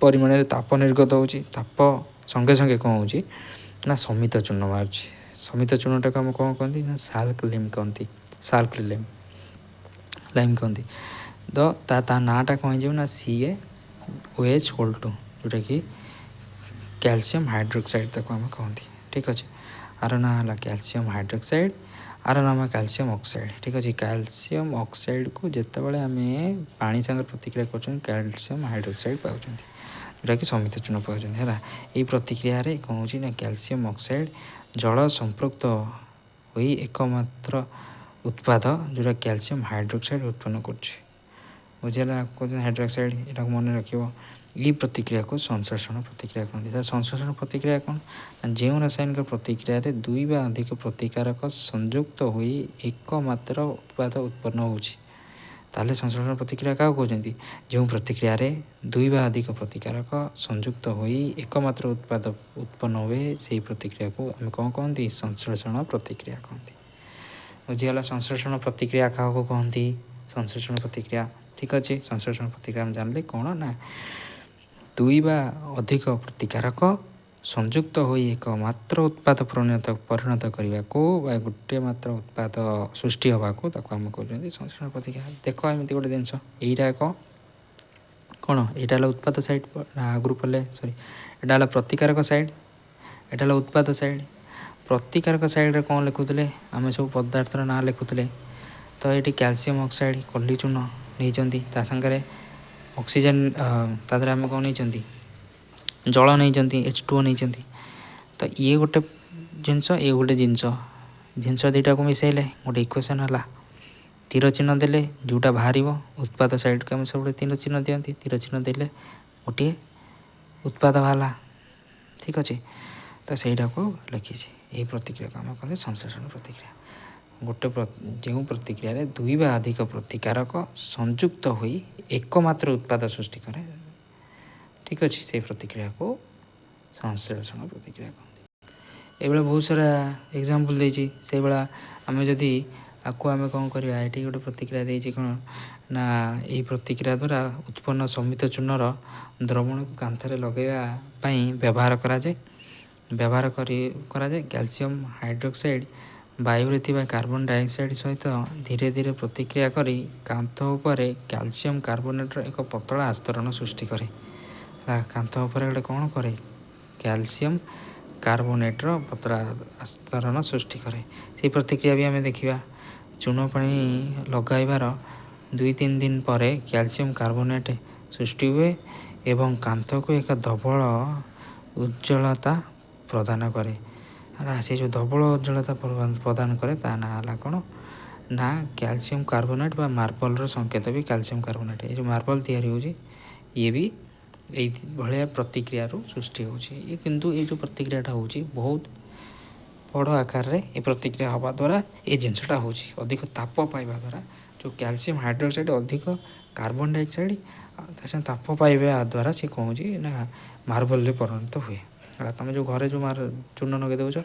ପରିମାଣରେ ତାପ ନିର୍ଗତ ହେଉଛି। ତାପ ସଙ୍ଗେ ସଙ୍ଗେ କ'ଣ ହେଉଛି ନା ସମିତ ଚୂନ ବାହାରୁଛି। ସମିତ ଚୂନଟାକୁ ଆମେ କ'ଣ କହନ୍ତି ନା ସାଲ୍କ ଲାଇମ୍ କହନ୍ତି। ତ ତା ନାଁଟା କ'ଣ ହେଇଯିବ ନା CaOH2, ଯେଉଁଟାକି କ୍ୟାଲସିୟମ୍ ହାଇଡ୍ରୋକ୍ସାଇଡ଼୍ ତାକୁ ଆମେ କହନ୍ତି। ଠିକ୍ ଅଛି। ଆର ନାଁ ହେଲା କ୍ୟାଲସିୟମ୍ ହାଇଡ୍ରୋକ୍ସାଇଡ଼୍, ଆର ନାମ କ୍ୟାଲସିୟମ୍ ଅକ୍ସାଇଡ଼୍। ଠିକ୍ ଅଛି। କ୍ୟାଲସିୟମ୍ ଅକ୍ସାଇଡ଼୍କୁ ଯେତେବେଳେ ଆମେ ପାଣି ସାଙ୍ଗରେ ପ୍ରତିକ୍ରିୟା କରୁଛନ୍ତି, କ୍ୟାଲସିୟମ୍ ହାଇଡ୍ରୋକ୍ସାଇଡ଼୍ ପାଉଛନ୍ତି, ଯେଉଁଟାକି ସମିତ ଚୂନ ପାଉଛନ୍ତି ହେଲା। ଏହି ପ୍ରତିକ୍ରିୟାରେ କ'ଣ ହେଉଛି ନା କ୍ୟାଲସିୟମ୍ ଅକ୍ସାଇଡ଼୍ ଜଳ ସମ୍ପୃକ୍ତ ହୋଇ ଏକମାତ୍ର ଉତ୍ପାଦ ଯେଉଁଟା କ୍ୟାଲସିୟମ୍ ହାଇଡ୍ରୋକ୍ସାଇଡ଼୍ ଉତ୍ପନ୍ନ କରୁଛି। ବୁଝିଲା କହୁଛନ୍ତି ହାଇଡ୍ରୋକ୍ସାଇଡ଼୍, ଏଟାକୁ ମନେ ରଖିବ। ଏହି ପ୍ରତିକ୍ରିୟାକୁ ସଂଶ୍ଳେଷଣ ପ୍ରତିକ୍ରିୟା କହନ୍ତି। ତାର ସଂଶ୍ଳେଷଣ ପ୍ରତିକ୍ରିୟା କ'ଣ, ଯେଉଁ ରାସାୟନିକ ପ୍ରତିକ୍ରିୟାରେ 2 ବା ଅଧିକ ପ୍ରତିକାରକ ସଂଯୁକ୍ତ ହୋଇ ଏକମାତ୍ର ଉତ୍ପାଦ ଉତ୍ପନ୍ନ ହେଉଛି, ତାହେଲେ ସଂଶ୍ଳେଷଣ ପ୍ରତିକ୍ରିୟା କାହାକୁ କହୁଛନ୍ତି? ଯେଉଁ ପ୍ରତିକ୍ରିୟାରେ 2 ବା ଅଧିକ ପ୍ରତିକାରକ ସଂଯୁକ୍ତ ହୋଇ ଏକମାତ୍ର ଉତ୍ପାଦ ଉତ୍ପନ୍ନ ହୁଏ, ସେହି ପ୍ରତିକ୍ରିୟାକୁ ଆମେ କ'ଣ କହନ୍ତି? ସଂଶ୍ଳେଷଣ ପ୍ରତିକ୍ରିୟା କହନ୍ତି। ବୁଝିଗଲା ସଂଶ୍ଳେଷଣ ପ୍ରତିକ୍ରିୟା କାହାକୁ କହନ୍ତି? ସଂଶ୍ଳେଷଣ ପ୍ରତିକ୍ରିୟା। ଠିକ୍ ଅଛି। ସଂଶ୍ଳେଷଣ ପ୍ରତିକ୍ରିୟା ଆମେ ଜାଣିଲେ କ'ଣ ନା 2 ବା ଅଧିକ ପ୍ରତିକାରକ ସଂଯୁକ୍ତ ହୋଇ ଏକ ମାତ୍ର ଉତ୍ପାଦ ପରିଣତ କରିବାକୁ ବା ଗୋଟିଏ ମାତ୍ର ଉତ୍ପାଦ ସୃଷ୍ଟି ହେବାକୁ ତାକୁ ଆମେ କହୁଛନ୍ତି ସଂଶ୍ଳେଷଣ ପ୍ରତିକ୍ରିୟା। ଦେଖ ଏମିତି ଗୋଟେ ଜିନିଷ, ଏଇଟା ଏକ କ'ଣ, ଏଇଟା ହେଲା ଉତ୍ପାଦ ସାଇଡ଼୍ ଆଗରୁ କଲେ ଏଇଟା ହେଲା ପ୍ରତିକାରକ ସାଇଡ଼୍, ଏଇଟା ହେଲା ଉତ୍ପାଦ ସାଇଡ଼୍। ପ୍ରତିକାରକ ସାଇଡ଼୍ରେ କ'ଣ ଲେଖୁଥିଲେ, ଆମେ ସବୁ ପଦାର୍ଥର ନାଁ ଲେଖୁଥିଲେ। ତ ଏଇଠି କ୍ୟାଲସିୟମ୍ ଅକ୍ସାଇଡ଼୍ କଲି ଚୂନ ନେଇଛନ୍ତି, ତା ସାଙ୍ଗରେ ଅକ୍ସିଜେନ୍, ତା ଦେହରେ ଆମେ କ'ଣ ନେଇଛନ୍ତି, ଜଳ ନେଇଛନ୍ତି, H2O ନେଇଛନ୍ତି। ତ ଇଏ ଗୋଟେ ଜିନିଷ, ଇଏ ଗୋଟେ ଜିନିଷ ଦୁଇଟାକୁ ମିଶାଇଲେ ଗୋଟେ ଇକ୍ୱେସନ୍ ହେଲା। ତୀର ଚିହ୍ନ ଦେଲେ ଯେଉଁଟା ବାହାରିବ ଉତ୍ପାଦ ସାଇଡ଼୍କୁ ଆମେ ସବୁବେଳେ ତୀର ଚିହ୍ନ ଦିଅନ୍ତି, ତୀର ଚିହ୍ନ ଦେଲେ ଗୋଟିଏ ଉତ୍ପାଦ ବାହାରିଲା। ଠିକ୍ ଅଛି, ତ ସେଇଟାକୁ ଲେଖିଛି। ଏହି ପ୍ରତିକ୍ରିୟାକୁ ଆମେ କହନ୍ତି ସଂଶ୍ଳେଷଣ ପ୍ରତିକ୍ରିୟା। ଯେଉଁ ପ୍ରତିକ୍ରିୟାରେ ଦୁଇ ବା ଅଧିକ ପ୍ରତିକାରକ ସଂଯୁକ୍ତ ହୋଇ ଏକମାତ୍ର ଉତ୍ପାଦ ସୃଷ୍ଟି କରେ, ଠିକ୍ ଅଛି, ସେଇ ପ୍ରତିକ୍ରିୟାକୁ ସଂଶ୍ଳେଷଣ ପ୍ରତିକ୍ରିୟା କହନ୍ତି। ଏଇଭଳିଆ ବହୁତ ସାରା ଏକ୍ଜାମ୍ପଲ୍ ଦେଇଛି। ସେଇଭଳିଆ ଆମେ ଯଦି ଆକୁ ଆମେ କ'ଣ କରିବା, ଏଠି ଗୋଟେ ପ୍ରତିକ୍ରିୟା ଦେଇଛି କ'ଣ ନା, ଏହି ପ୍ରତିକ୍ରିୟା ଦ୍ୱାରା ଉତ୍ପନ୍ନ ସମିତ ଚୂର୍ଣ୍ଣର ଦ୍ରବଣକୁ କାନ୍ଥରେ ଲଗାଇବା ପାଇଁ ବ୍ୟବହାର କରାଯାଏ। କ୍ୟାଲସିୟମ୍ ହାଇଡ୍ରୋକ୍ସାଇଡ଼୍ ବାୟୁରେ ଥିବା କାର୍ବନ ଡାଇଅକ୍ସାଇଡ଼୍ ସହିତ ଧୀରେ ଧୀରେ ପ୍ରତିକ୍ରିୟା କରି କାନ୍ଥ ଉପରେ କ୍ୟାଲସିୟମ୍ କାର୍ବୋନେଟ୍ର ଏକ ପତଳା ଆସ୍ତରଣ ସୃଷ୍ଟି କରେ। କାନ୍ଥ ଉପରେ ଗୋଟେ କ'ଣ କରେ, କ୍ୟାଲସିୟମ୍ କାର୍ବୋନେଟ୍ର ପତଳା ଆସ୍ତରଣ ସୃଷ୍ଟି କରେ। ସେଇ ପ୍ରତିକ୍ରିୟା ବି ଆମେ ଦେଖିବା। ଚୂନ ପାଣି ଲଗାଇବାର 2-3 ଦିନ ପରେ କ୍ୟାଲସିୟମ୍ କାର୍ବୋନେଟ୍ ସୃଷ୍ଟି ହୁଏ ଏବଂ କାନ୍ଥକୁ ଏକ ଧବଳ ଉଜ୍ଜ୍ୱଳତା ପ୍ରଦାନ କରେ। ସେ ଯେଉଁ ଧବଳ ଉଜ୍ଜ୍ୱଳତା ପ୍ରଦାନ କରେ ତା ନାଁ ହେଲା କ'ଣ ନା କ୍ୟାଲସିୟମ୍ କାର୍ବୋନେଟ୍ ବା ମାର୍ବଲର ସଂକେତ ବି କ୍ୟାଲସିୟମ୍ କାର୍ବୋନେଟ୍। ଏ ଯେଉଁ ମାର୍ବଲ ତିଆରି ହେଉଛି ଇଏ ବି ଏଇଭଳିଆ ପ୍ରତିକ୍ରିୟାରୁ ସୃଷ୍ଟି ହେଉଛି। କିନ୍ତୁ ଏଇ ଯେଉଁ ପ୍ରତିକ୍ରିୟାଟା ହେଉଛି ବହୁତ ବଡ଼ ଆକାରରେ ଏ ପ୍ରତିକ୍ରିୟା ହେବା ଦ୍ୱାରା ଏ ଜିନିଷଟା ହେଉଛି। ଅଧିକ ତାପ ପାଇବା ଦ୍ୱାରା ଯେଉଁ କ୍ୟାଲସିୟମ୍ ହାଇଡ୍ରୋକ୍ସାଇଡ଼୍ ଅଧିକ କାର୍ବନ ଡାଇଅକ୍ସାଇଡ଼୍ ତା ସାଙ୍ଗେ ତାପ ପାଇବା ଦ୍ୱାରା ସେ କ'ଣ ହେଉଛି ନା ମାର୍ବଲରେ ପରିଣତ ହୁଏ। ହେଲା, ତୁମେ ଯେଉଁ ଘରେ ଯେଉଁ ଚୂନ ଲଗାଇ ଦେଉଛ,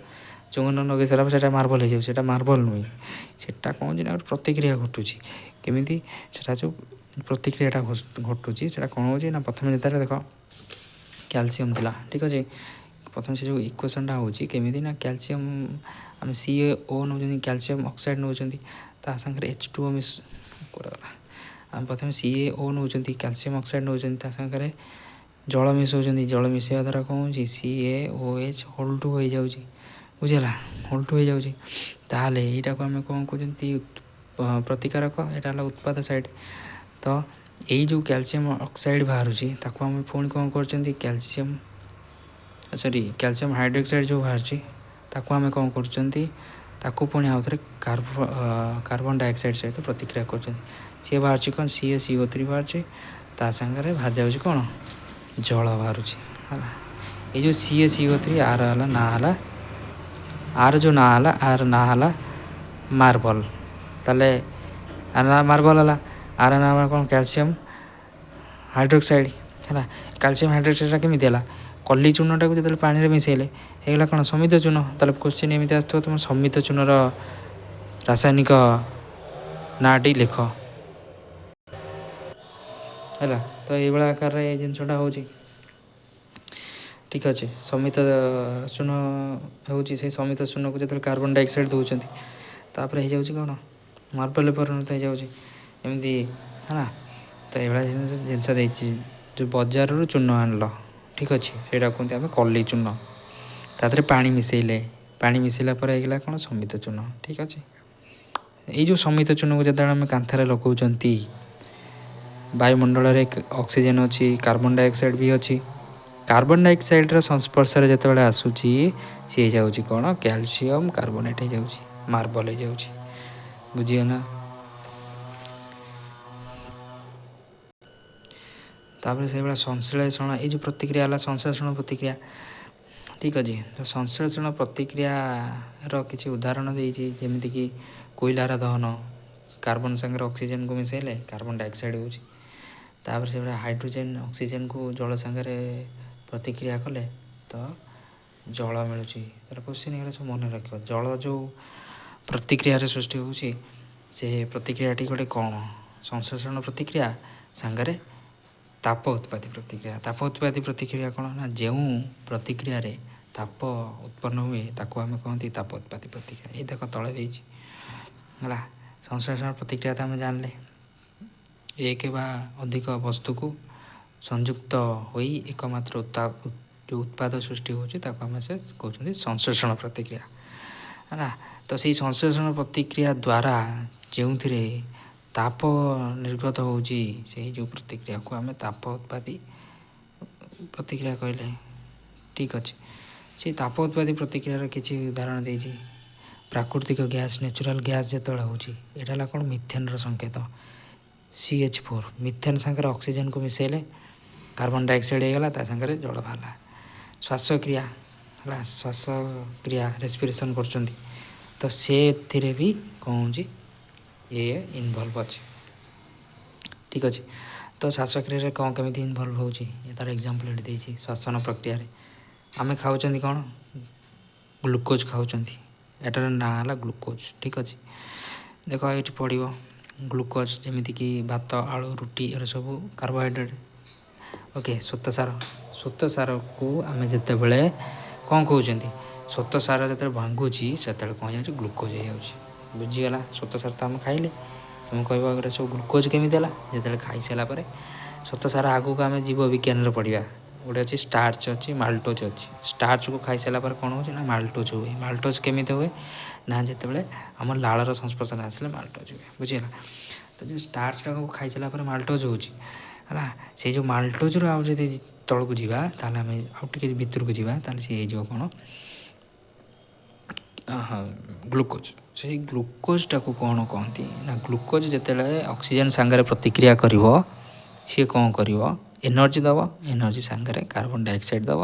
ଚୂନ ଲଗାଇ ସାରିଲା ପରେ ସେଇଟା ମାର୍ବଲ ହେଇଯାଉଛି, ସେଇଟା ମାର୍ବଲ ନୁହେଁ। ସେଇଟା କ'ଣ ହେଉଛି ନା ଗୋଟେ ପ୍ରତିକ୍ରିୟା ଘଟୁଛି। କେମିତି ସେଇଟା ଯେଉଁ ପ୍ରତିକ୍ରିୟାଟା ଘଟୁଛି ସେଇଟା କ'ଣ ହେଉଛି ନା, ପ୍ରଥମେ ଯେତେବେଳେ ଦେଖ କ୍ୟାଲସିୟମ୍ ଥିଲା, ଠିକ୍ ଅଛି, ପ୍ରଥମେ ସେ ଯେଉଁ ଇକ୍ୱେସନ୍ଟା ହେଉଛି କେମିତି ନା, କ୍ୟାଲସିୟମ୍ ଆମେ CaO ନେଉଛନ୍ତି, କ୍ୟାଲସିୟମ୍ ଅକ୍ସାଇଡ଼୍ ନେଉଛନ୍ତି, ତା ସାଙ୍ଗରେ H2O କରାଗଲା। ଆମେ ପ୍ରଥମେ CaO ନେଉଛନ୍ତି, କ୍ୟାଲସିୟମ୍ ଅକ୍ସାଇଡ଼୍ ନେଉଛନ୍ତି, ତା ସାଙ୍ଗରେ ଜଳ ମିଶାଉଛନ୍ତି। ଜଳ ମିଶାଇବା ଦ୍ୱାରା କ'ଣ ହେଉଛି, CaOH ହୋଲ୍2 ହେଇଯାଉଛି। ବୁଝିଲା, ହୋଲ୍2 ହେଇଯାଉଛି। ତାହେଲେ ଏଇଟାକୁ ଆମେ କ'ଣ କହୁଛନ୍ତି ପ୍ରତିକାରକ, ଏଇଟା ହେଲା ଉତ୍ପାଦ ସାଇଡ଼୍। ତ ଏଇ ଯେଉଁ କ୍ୟାଲସିୟମ୍ ଅକ୍ସାଇଡ଼୍ ବାହାରୁଛି ତାକୁ ଆମେ ପୁଣି କ'ଣ କରୁଛନ୍ତି, କ୍ୟାଲସିୟମ୍ ହାଇଡ୍ରୋକ୍ସାଇଡ଼୍ ଯେଉଁ ବାହାରୁଛି ତାକୁ ଆମେ କ'ଣ କରୁଛନ୍ତି, ତାକୁ ପୁଣି ଆଉ ଥରେ କାର୍ବନ ଡାଇଅକ୍ସାଇଡ଼୍ ସହିତ ପ୍ରତିକ୍ରିୟା କରୁଛନ୍ତି। ସିଏ ବାହାରୁଛି କ'ଣ, CaCO3 ବାହାରୁଛି, ତା ସାଙ୍ଗରେ ବାହାରିଯାଉଛି କ'ଣ, ଜଳ ବାହାରୁଛି। ହେଲା, ଏଇ ଯେଉଁ CaCO3 ଆର ନାଁ ହେଲା ମାର୍ବଲ। ତାହେଲେ ଆର ନାଁ ମାର୍ବଲ ହେଲା, ଆର ନାଁ କ'ଣ, କ୍ୟାଲସିୟମ୍ ହାଇଡ୍ରୋକ୍ସାଇଡ଼୍। ହେଲା, କ୍ୟାଲସିୟମ୍ ହାଇଡ୍ରୋକ୍ସାଇଡ଼୍ଟା କେମିତି ହେଲା, କଲି ଚୂନଟାକୁ ଯେତେବେଳେ ପାଣିରେ ମିଶାଇଲେ ହେଇଗଲା କ'ଣ, ସମିତ ଚୂନ। ତାହେଲେ କୋଶ୍ଚିନ୍ ଏମିତି ଆସୁଥିବ, ତୁମ ସମିତ ଚୂନର ରାସାୟନିକ ନାଁଟି ଲେଖ। ହେଲା, ତ ଏଇଭଳିଆ ଆକାରରେ ଏ ଜିନିଷଟା ହେଉଛି। ଠିକ୍ ଅଛି, ସମିତ ଚୂନ ହେଉଛି, ସେଇ ସମିତ ଚୂନକୁ ଯେତେବେଳେ କାର୍ବନ ଡାଇଅକ୍ସାଇଡ଼୍ ଦେଉଛନ୍ତି ତାପରେ ହେଇଯାଉଛି କ'ଣ, ମାର୍ବଲରେ ପରିଣତ ହେଇଯାଉଛି। ଏମିତି ହେଲା, ତ ଏଇଭଳିଆ ଜିନିଷ ଦେଇଛି। ଯେଉଁ ବଜାରରୁ ଚୂନ ଆଣିଲ, ଠିକ୍ ଅଛି, ସେଇଟା କୁହନ୍ତି ଆମେ କଲି ଚୂନ। ତା ଦେହରେ ପାଣି ମିଶାଇଲା ପରେ ହେଇଗଲା କ'ଣ, ସମିତ ଚୂନ। ଠିକ୍ ଅଛି, ଏଇ ଯେଉଁ ସମିତ ଚୂନକୁ ଯେତେବେଳେ ଆମେ କାନ୍ଥରେ ଲଗାଉଛନ୍ତି, ବାୟୁମଣ୍ଡଳରେ ଅକ୍ସିଜେନ୍ ଅଛି, କାର୍ବନ ଡାଇଅକ୍ସାଇଡ଼୍ ବି ଅଛି। କାର୍ବନ ଡାଇଅକ୍ସାଇଡ଼୍ର ସଂସ୍ପର୍ଶରେ ଯେତେବେଳେ ଆସୁଛି ସିଏ ହେଇଯାଉଛି କ'ଣ, କ୍ୟାଲସିୟମ୍ କାର୍ବୋନେଟ୍ ହେଇଯାଉଛି, ମାର୍ବଲ ହେଇଯାଉଛି। ବୁଝିଗଲା। ତାପରେ ସେଇଭଳିଆ ସଂଶ୍ଳେଷଣ, ଏଇ ଯେଉଁ ପ୍ରତିକ୍ରିୟା ହେଲା ସଂଶ୍ଳେଷଣ ପ୍ରତିକ୍ରିୟା। ଠିକ୍ ଅଛି, ତ ସଂଶ୍ଳେଷଣ ପ୍ରତିକ୍ରିୟାର କିଛି ଉଦାହରଣ ଦେଇଛି, ଯେମିତିକି କୋଇଲାର ଦହନ, କାର୍ବନ ସାଙ୍ଗରେ ଅକ୍ସିଜେନ୍କୁ ମିଶାଇଲେ କାର୍ବନ ଡାଇଅକ୍ସାଇଡ଼୍ ହେଉଛି। ତାପରେ ସେଇଭଳିଆ ହାଇଡ୍ରୋଜେନ୍ ଅକ୍ସିଜେନ୍କୁ ଜଳ ସାଙ୍ଗରେ ପ୍ରତିକ୍ରିୟା କଲେ ତ ଜଳ ମିଳୁଛି। ତାର କୋଶ୍ଚିନ୍ ଏଗୁଡ଼ା ସବୁ ମନେ ରଖିବ। ଜଳ ଯେଉଁ ପ୍ରତିକ୍ରିୟାରେ ସୃଷ୍ଟି ହେଉଛି ସେ ପ୍ରତିକ୍ରିୟାଟି ଗୋଟେ କ'ଣ, ସଂଶ୍ଳେଷଣ ପ୍ରତିକ୍ରିୟା ସାଙ୍ଗରେ ତାପ ଉତ୍ପାଦୀ ପ୍ରତିକ୍ରିୟା। ତାପ ଉତ୍ପାଦୀ ପ୍ରତିକ୍ରିୟା କ'ଣ ନା, ଯେଉଁ ପ୍ରତିକ୍ରିୟାରେ ତାପ ଉତ୍ପନ୍ନ ହୁଏ ତାକୁ ଆମେ କହନ୍ତି ତାପ ଉତ୍ପାଦୀ ପ୍ରତିକ୍ରିୟା। ଏଇ ଦେଖ ତଳେ ଦେଇଛି ହେଲା। ସଂଶ୍ଳେଷଣ ପ୍ରତିକ୍ରିୟା ତ ଆମେ ଜାଣିଲେ, ଏକ ବା ଅଧିକ ବସ୍ତୁକୁ ସଂଯୁକ୍ତ ହୋଇ ଏକମାତ୍ର ଯେଉଁ ଉତ୍ପାଦ ସୃଷ୍ଟି ହେଉଛି ତାକୁ ଆମେ ସେ କହୁଛନ୍ତି ସଂଶ୍ଳେଷଣ ପ୍ରତିକ୍ରିୟା ହେଲା। ତ ସେଇ ସଂଶ୍ଳେଷଣ ପ୍ରତିକ୍ରିୟା ଦ୍ୱାରା ଯେଉଁଥିରେ ତାପ ନିର୍ଗତ ହେଉଛି ସେଇ ଯେଉଁ ପ୍ରତିକ୍ରିୟାକୁ ଆମେ ତାପ ଉତ୍ପାଦୀ ପ୍ରତିକ୍ରିୟା କହିଲେ। ଠିକ୍ ଅଛି। ସେଇ ତାପ ଉତ୍ପାଦୀ ପ୍ରତିକ୍ରିୟାର କିଛି ଉଦାହରଣ ଦେଇଛି। ପ୍ରାକୃତିକ ଗ୍ୟାସ୍, ନ୍ୟାଚୁରାଲ୍ ଗ୍ୟାସ୍ ଯେତେବେଳେ ହେଉଛି, ଏଇଟା ହେଲା କ'ଣ, ମିଥେନ୍ର ସଂକେତ CH4। ମିଥେନ୍ ସାଙ୍ଗରେ ଅକ୍ସିଜେନ୍କୁ ମିଶାଇଲେ କାର୍ବନ ଡାଇଅକ୍ସାଇଡ଼୍ ହେଇଗଲା, ତା ସାଙ୍ଗରେ ଜଳ ବାହାରିଲା। ଶ୍ୱାସକ୍ରିୟା ହେଲା, ଶ୍ୱାସକ୍ରିୟା ରେସ୍ପିରେସନ୍ କରୁଛନ୍ତି, ତ ସେଥିରେ ବି କ'ଣ ହେଉଛି, ଇନଭଲ୍ଭ ଅଛି। ଠିକ୍ ଅଛି। ତ ଶ୍ୱାସକ୍ରିୟାରେ କ'ଣ କେମିତି ଇନଭଲ୍ଭ ହେଉଛି, ତାର ଏକ୍ଜାମ୍ପଲ୍ ଏଠି ଦେଇଛି। ଶ୍ୱାସନ ପ୍ରକ୍ରିୟାରେ ଆମେ ଖାଉଛନ୍ତି କ'ଣ, ଗ୍ଲୁକୋଜ୍ ଖାଉଛନ୍ତି, ଏଟାର ନାଁ ହେଲା ଗ୍ଲୁକୋଜ୍। ଠିକ୍ ଅଛି। ଦେଖ ଏଇଠି ପଡ଼ିବ ଗ୍ଲୁକୋଜ୍, ଯେମିତିକି ଭାତ, ଆଳୁ, ରୁଟି, ଏରା ସବୁ କାର୍ବୋହାଇଡ୍ରେଟ୍। ଓକେ। ଶ୍ୱେତସାରକୁ ଆମେ ଯେତେବେଳେ କ'ଣ କହୁଛନ୍ତି, ଶ୍ୱେତସାର ଯେତେବେଳେ ଭାଙ୍ଗୁଛି ସେତେବେଳେ କ'ଣ ହେଇଯାଉଛି, ଗ୍ଲୁକୋଜ୍ ହେଇଯାଉଛି। ବୁଝିଗଲା। ଶ୍ୱେତସାର ତ ଆମେ ଖାଇଲେ, ତୁମେ କହିବ ଏଗୁଡ଼ା ସବୁ ଗ୍ଲୁକୋଜ୍ କେମିତି ହେଲା, ଯେତେବେଳେ ଖାଇସାରିଲା ପରେ ଶ୍ୱେତସାର ଆଗକୁ ଆମେ ଜୀବ ବିଜ୍ଞାନରେ ପଢ଼ିବା, ଗୋଟେ ଅଛି ଷ୍ଟାର୍ଚ ଅଛି, ମାଲ୍ଟୋଜ୍ ଅଛି। ଷ୍ଟାର୍ଚକୁ ଖାଇସାରିଲା ପରେ କ'ଣ ହେଉଛି ନା, ମାଲ୍ଟୋଜ୍ ହୁଏ। ମାଲ୍ଟୋଜ୍ କେମିତି ହୁଏ ନା, ଯେତେବେଳେ ଆମ ଲାଳର ସଂସ୍ପର୍ଶରେ ଆସିଲେ ମାଲ୍ଟୋଜ୍ ହୁଏ। ବୁଝିଗଲା। ତ ଯେଉଁ ଷ୍ଟାର୍ଚଟାକୁ ଖାଇସାରିଲା ପରେ ମାଲ୍ଟୋଜ୍ ହେଉଛି ହେଲା, ସେଇ ଯେଉଁ ମାଲ୍ଟୋଜ୍ରୁ ଆଉ ଯଦି ତଳକୁ ଯିବା, ତାହେଲେ ଆମେ ଆଉ ଟିକେ ଭିତରକୁ ଯିବା, ତାହେଲେ ସେ ହେଇଯିବ କ'ଣ, ଗ୍ଲୁକୋଜ୍। ସେଇ ଗ୍ଲୁକୋଜ୍ଟାକୁ କ'ଣ କହନ୍ତି ନା, ଗ୍ଲୁକୋଜ୍ ଯେତେବେଳେ ଅକ୍ସିଜେନ୍ ସାଙ୍ଗରେ ପ୍ରତିକ୍ରିୟା କରିବ, ସିଏ କ'ଣ କରିବ, ଏନର୍ଜି ଦେବ। ଏନର୍ଜି ସାଙ୍ଗରେ କାର୍ବନ ଡାଇଅକ୍ସାଇଡ଼୍ ଦେବ,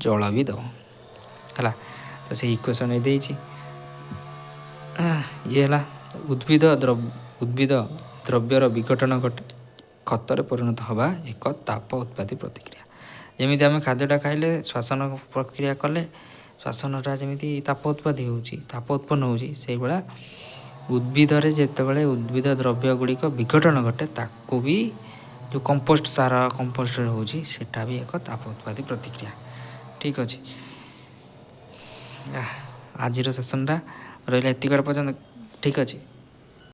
ଜଳ ବି ଦେବ ହେଲା। ତ ସେଇ ଇକ୍ୱେସନ୍ ଦେଇଛି। ଇଏ ହେଲା ଉଦ୍ଭିଦ ଦ୍ରବ୍ୟର ବିଘଟନ ଘଟେ ଖତରେ ପରିଣତ ହେବା ଏକ ତାପ ଉତ୍ପାଦୀ ପ୍ରତିକ୍ରିୟା। ଯେମିତି ଆମେ ଖାଦ୍ୟଟା ଖାଇଲେ, ଶ୍ୱାସନ ପ୍ରକ୍ରିୟା କଲେ, ଶ୍ୱାସନଟା ଯେମିତି ତାପ ଉତ୍ପାଦୀ ହେଉଛି, ତାପ ଉତ୍ପନ୍ନ ହେଉଛି, ସେଇଭଳିଆ ଉଦ୍ଭିଦରେ ଯେତେବେଳେ ଉଦ୍ଭିଦ ଦ୍ରବ୍ୟ ଗୁଡ଼ିକ ବିଘଟନ ଘଟେ, ତାକୁ ବି ଯେଉଁ କମ୍ପୋଷ୍ଟ ସାର କମ୍ପୋଷ୍ଟରେ ହେଉଛି, ସେଟା ବି ଏକ ତାପ ଉତ୍ପାଦୀ ପ୍ରତିକ୍ରିୟା। ଠିକ୍ ଅଛି। ଆଜିର ସେସନ୍ଟା ରହିଲା ଏତିକି ପର୍ଯ୍ୟନ୍ତ। ଠିକ୍ ଅଛି।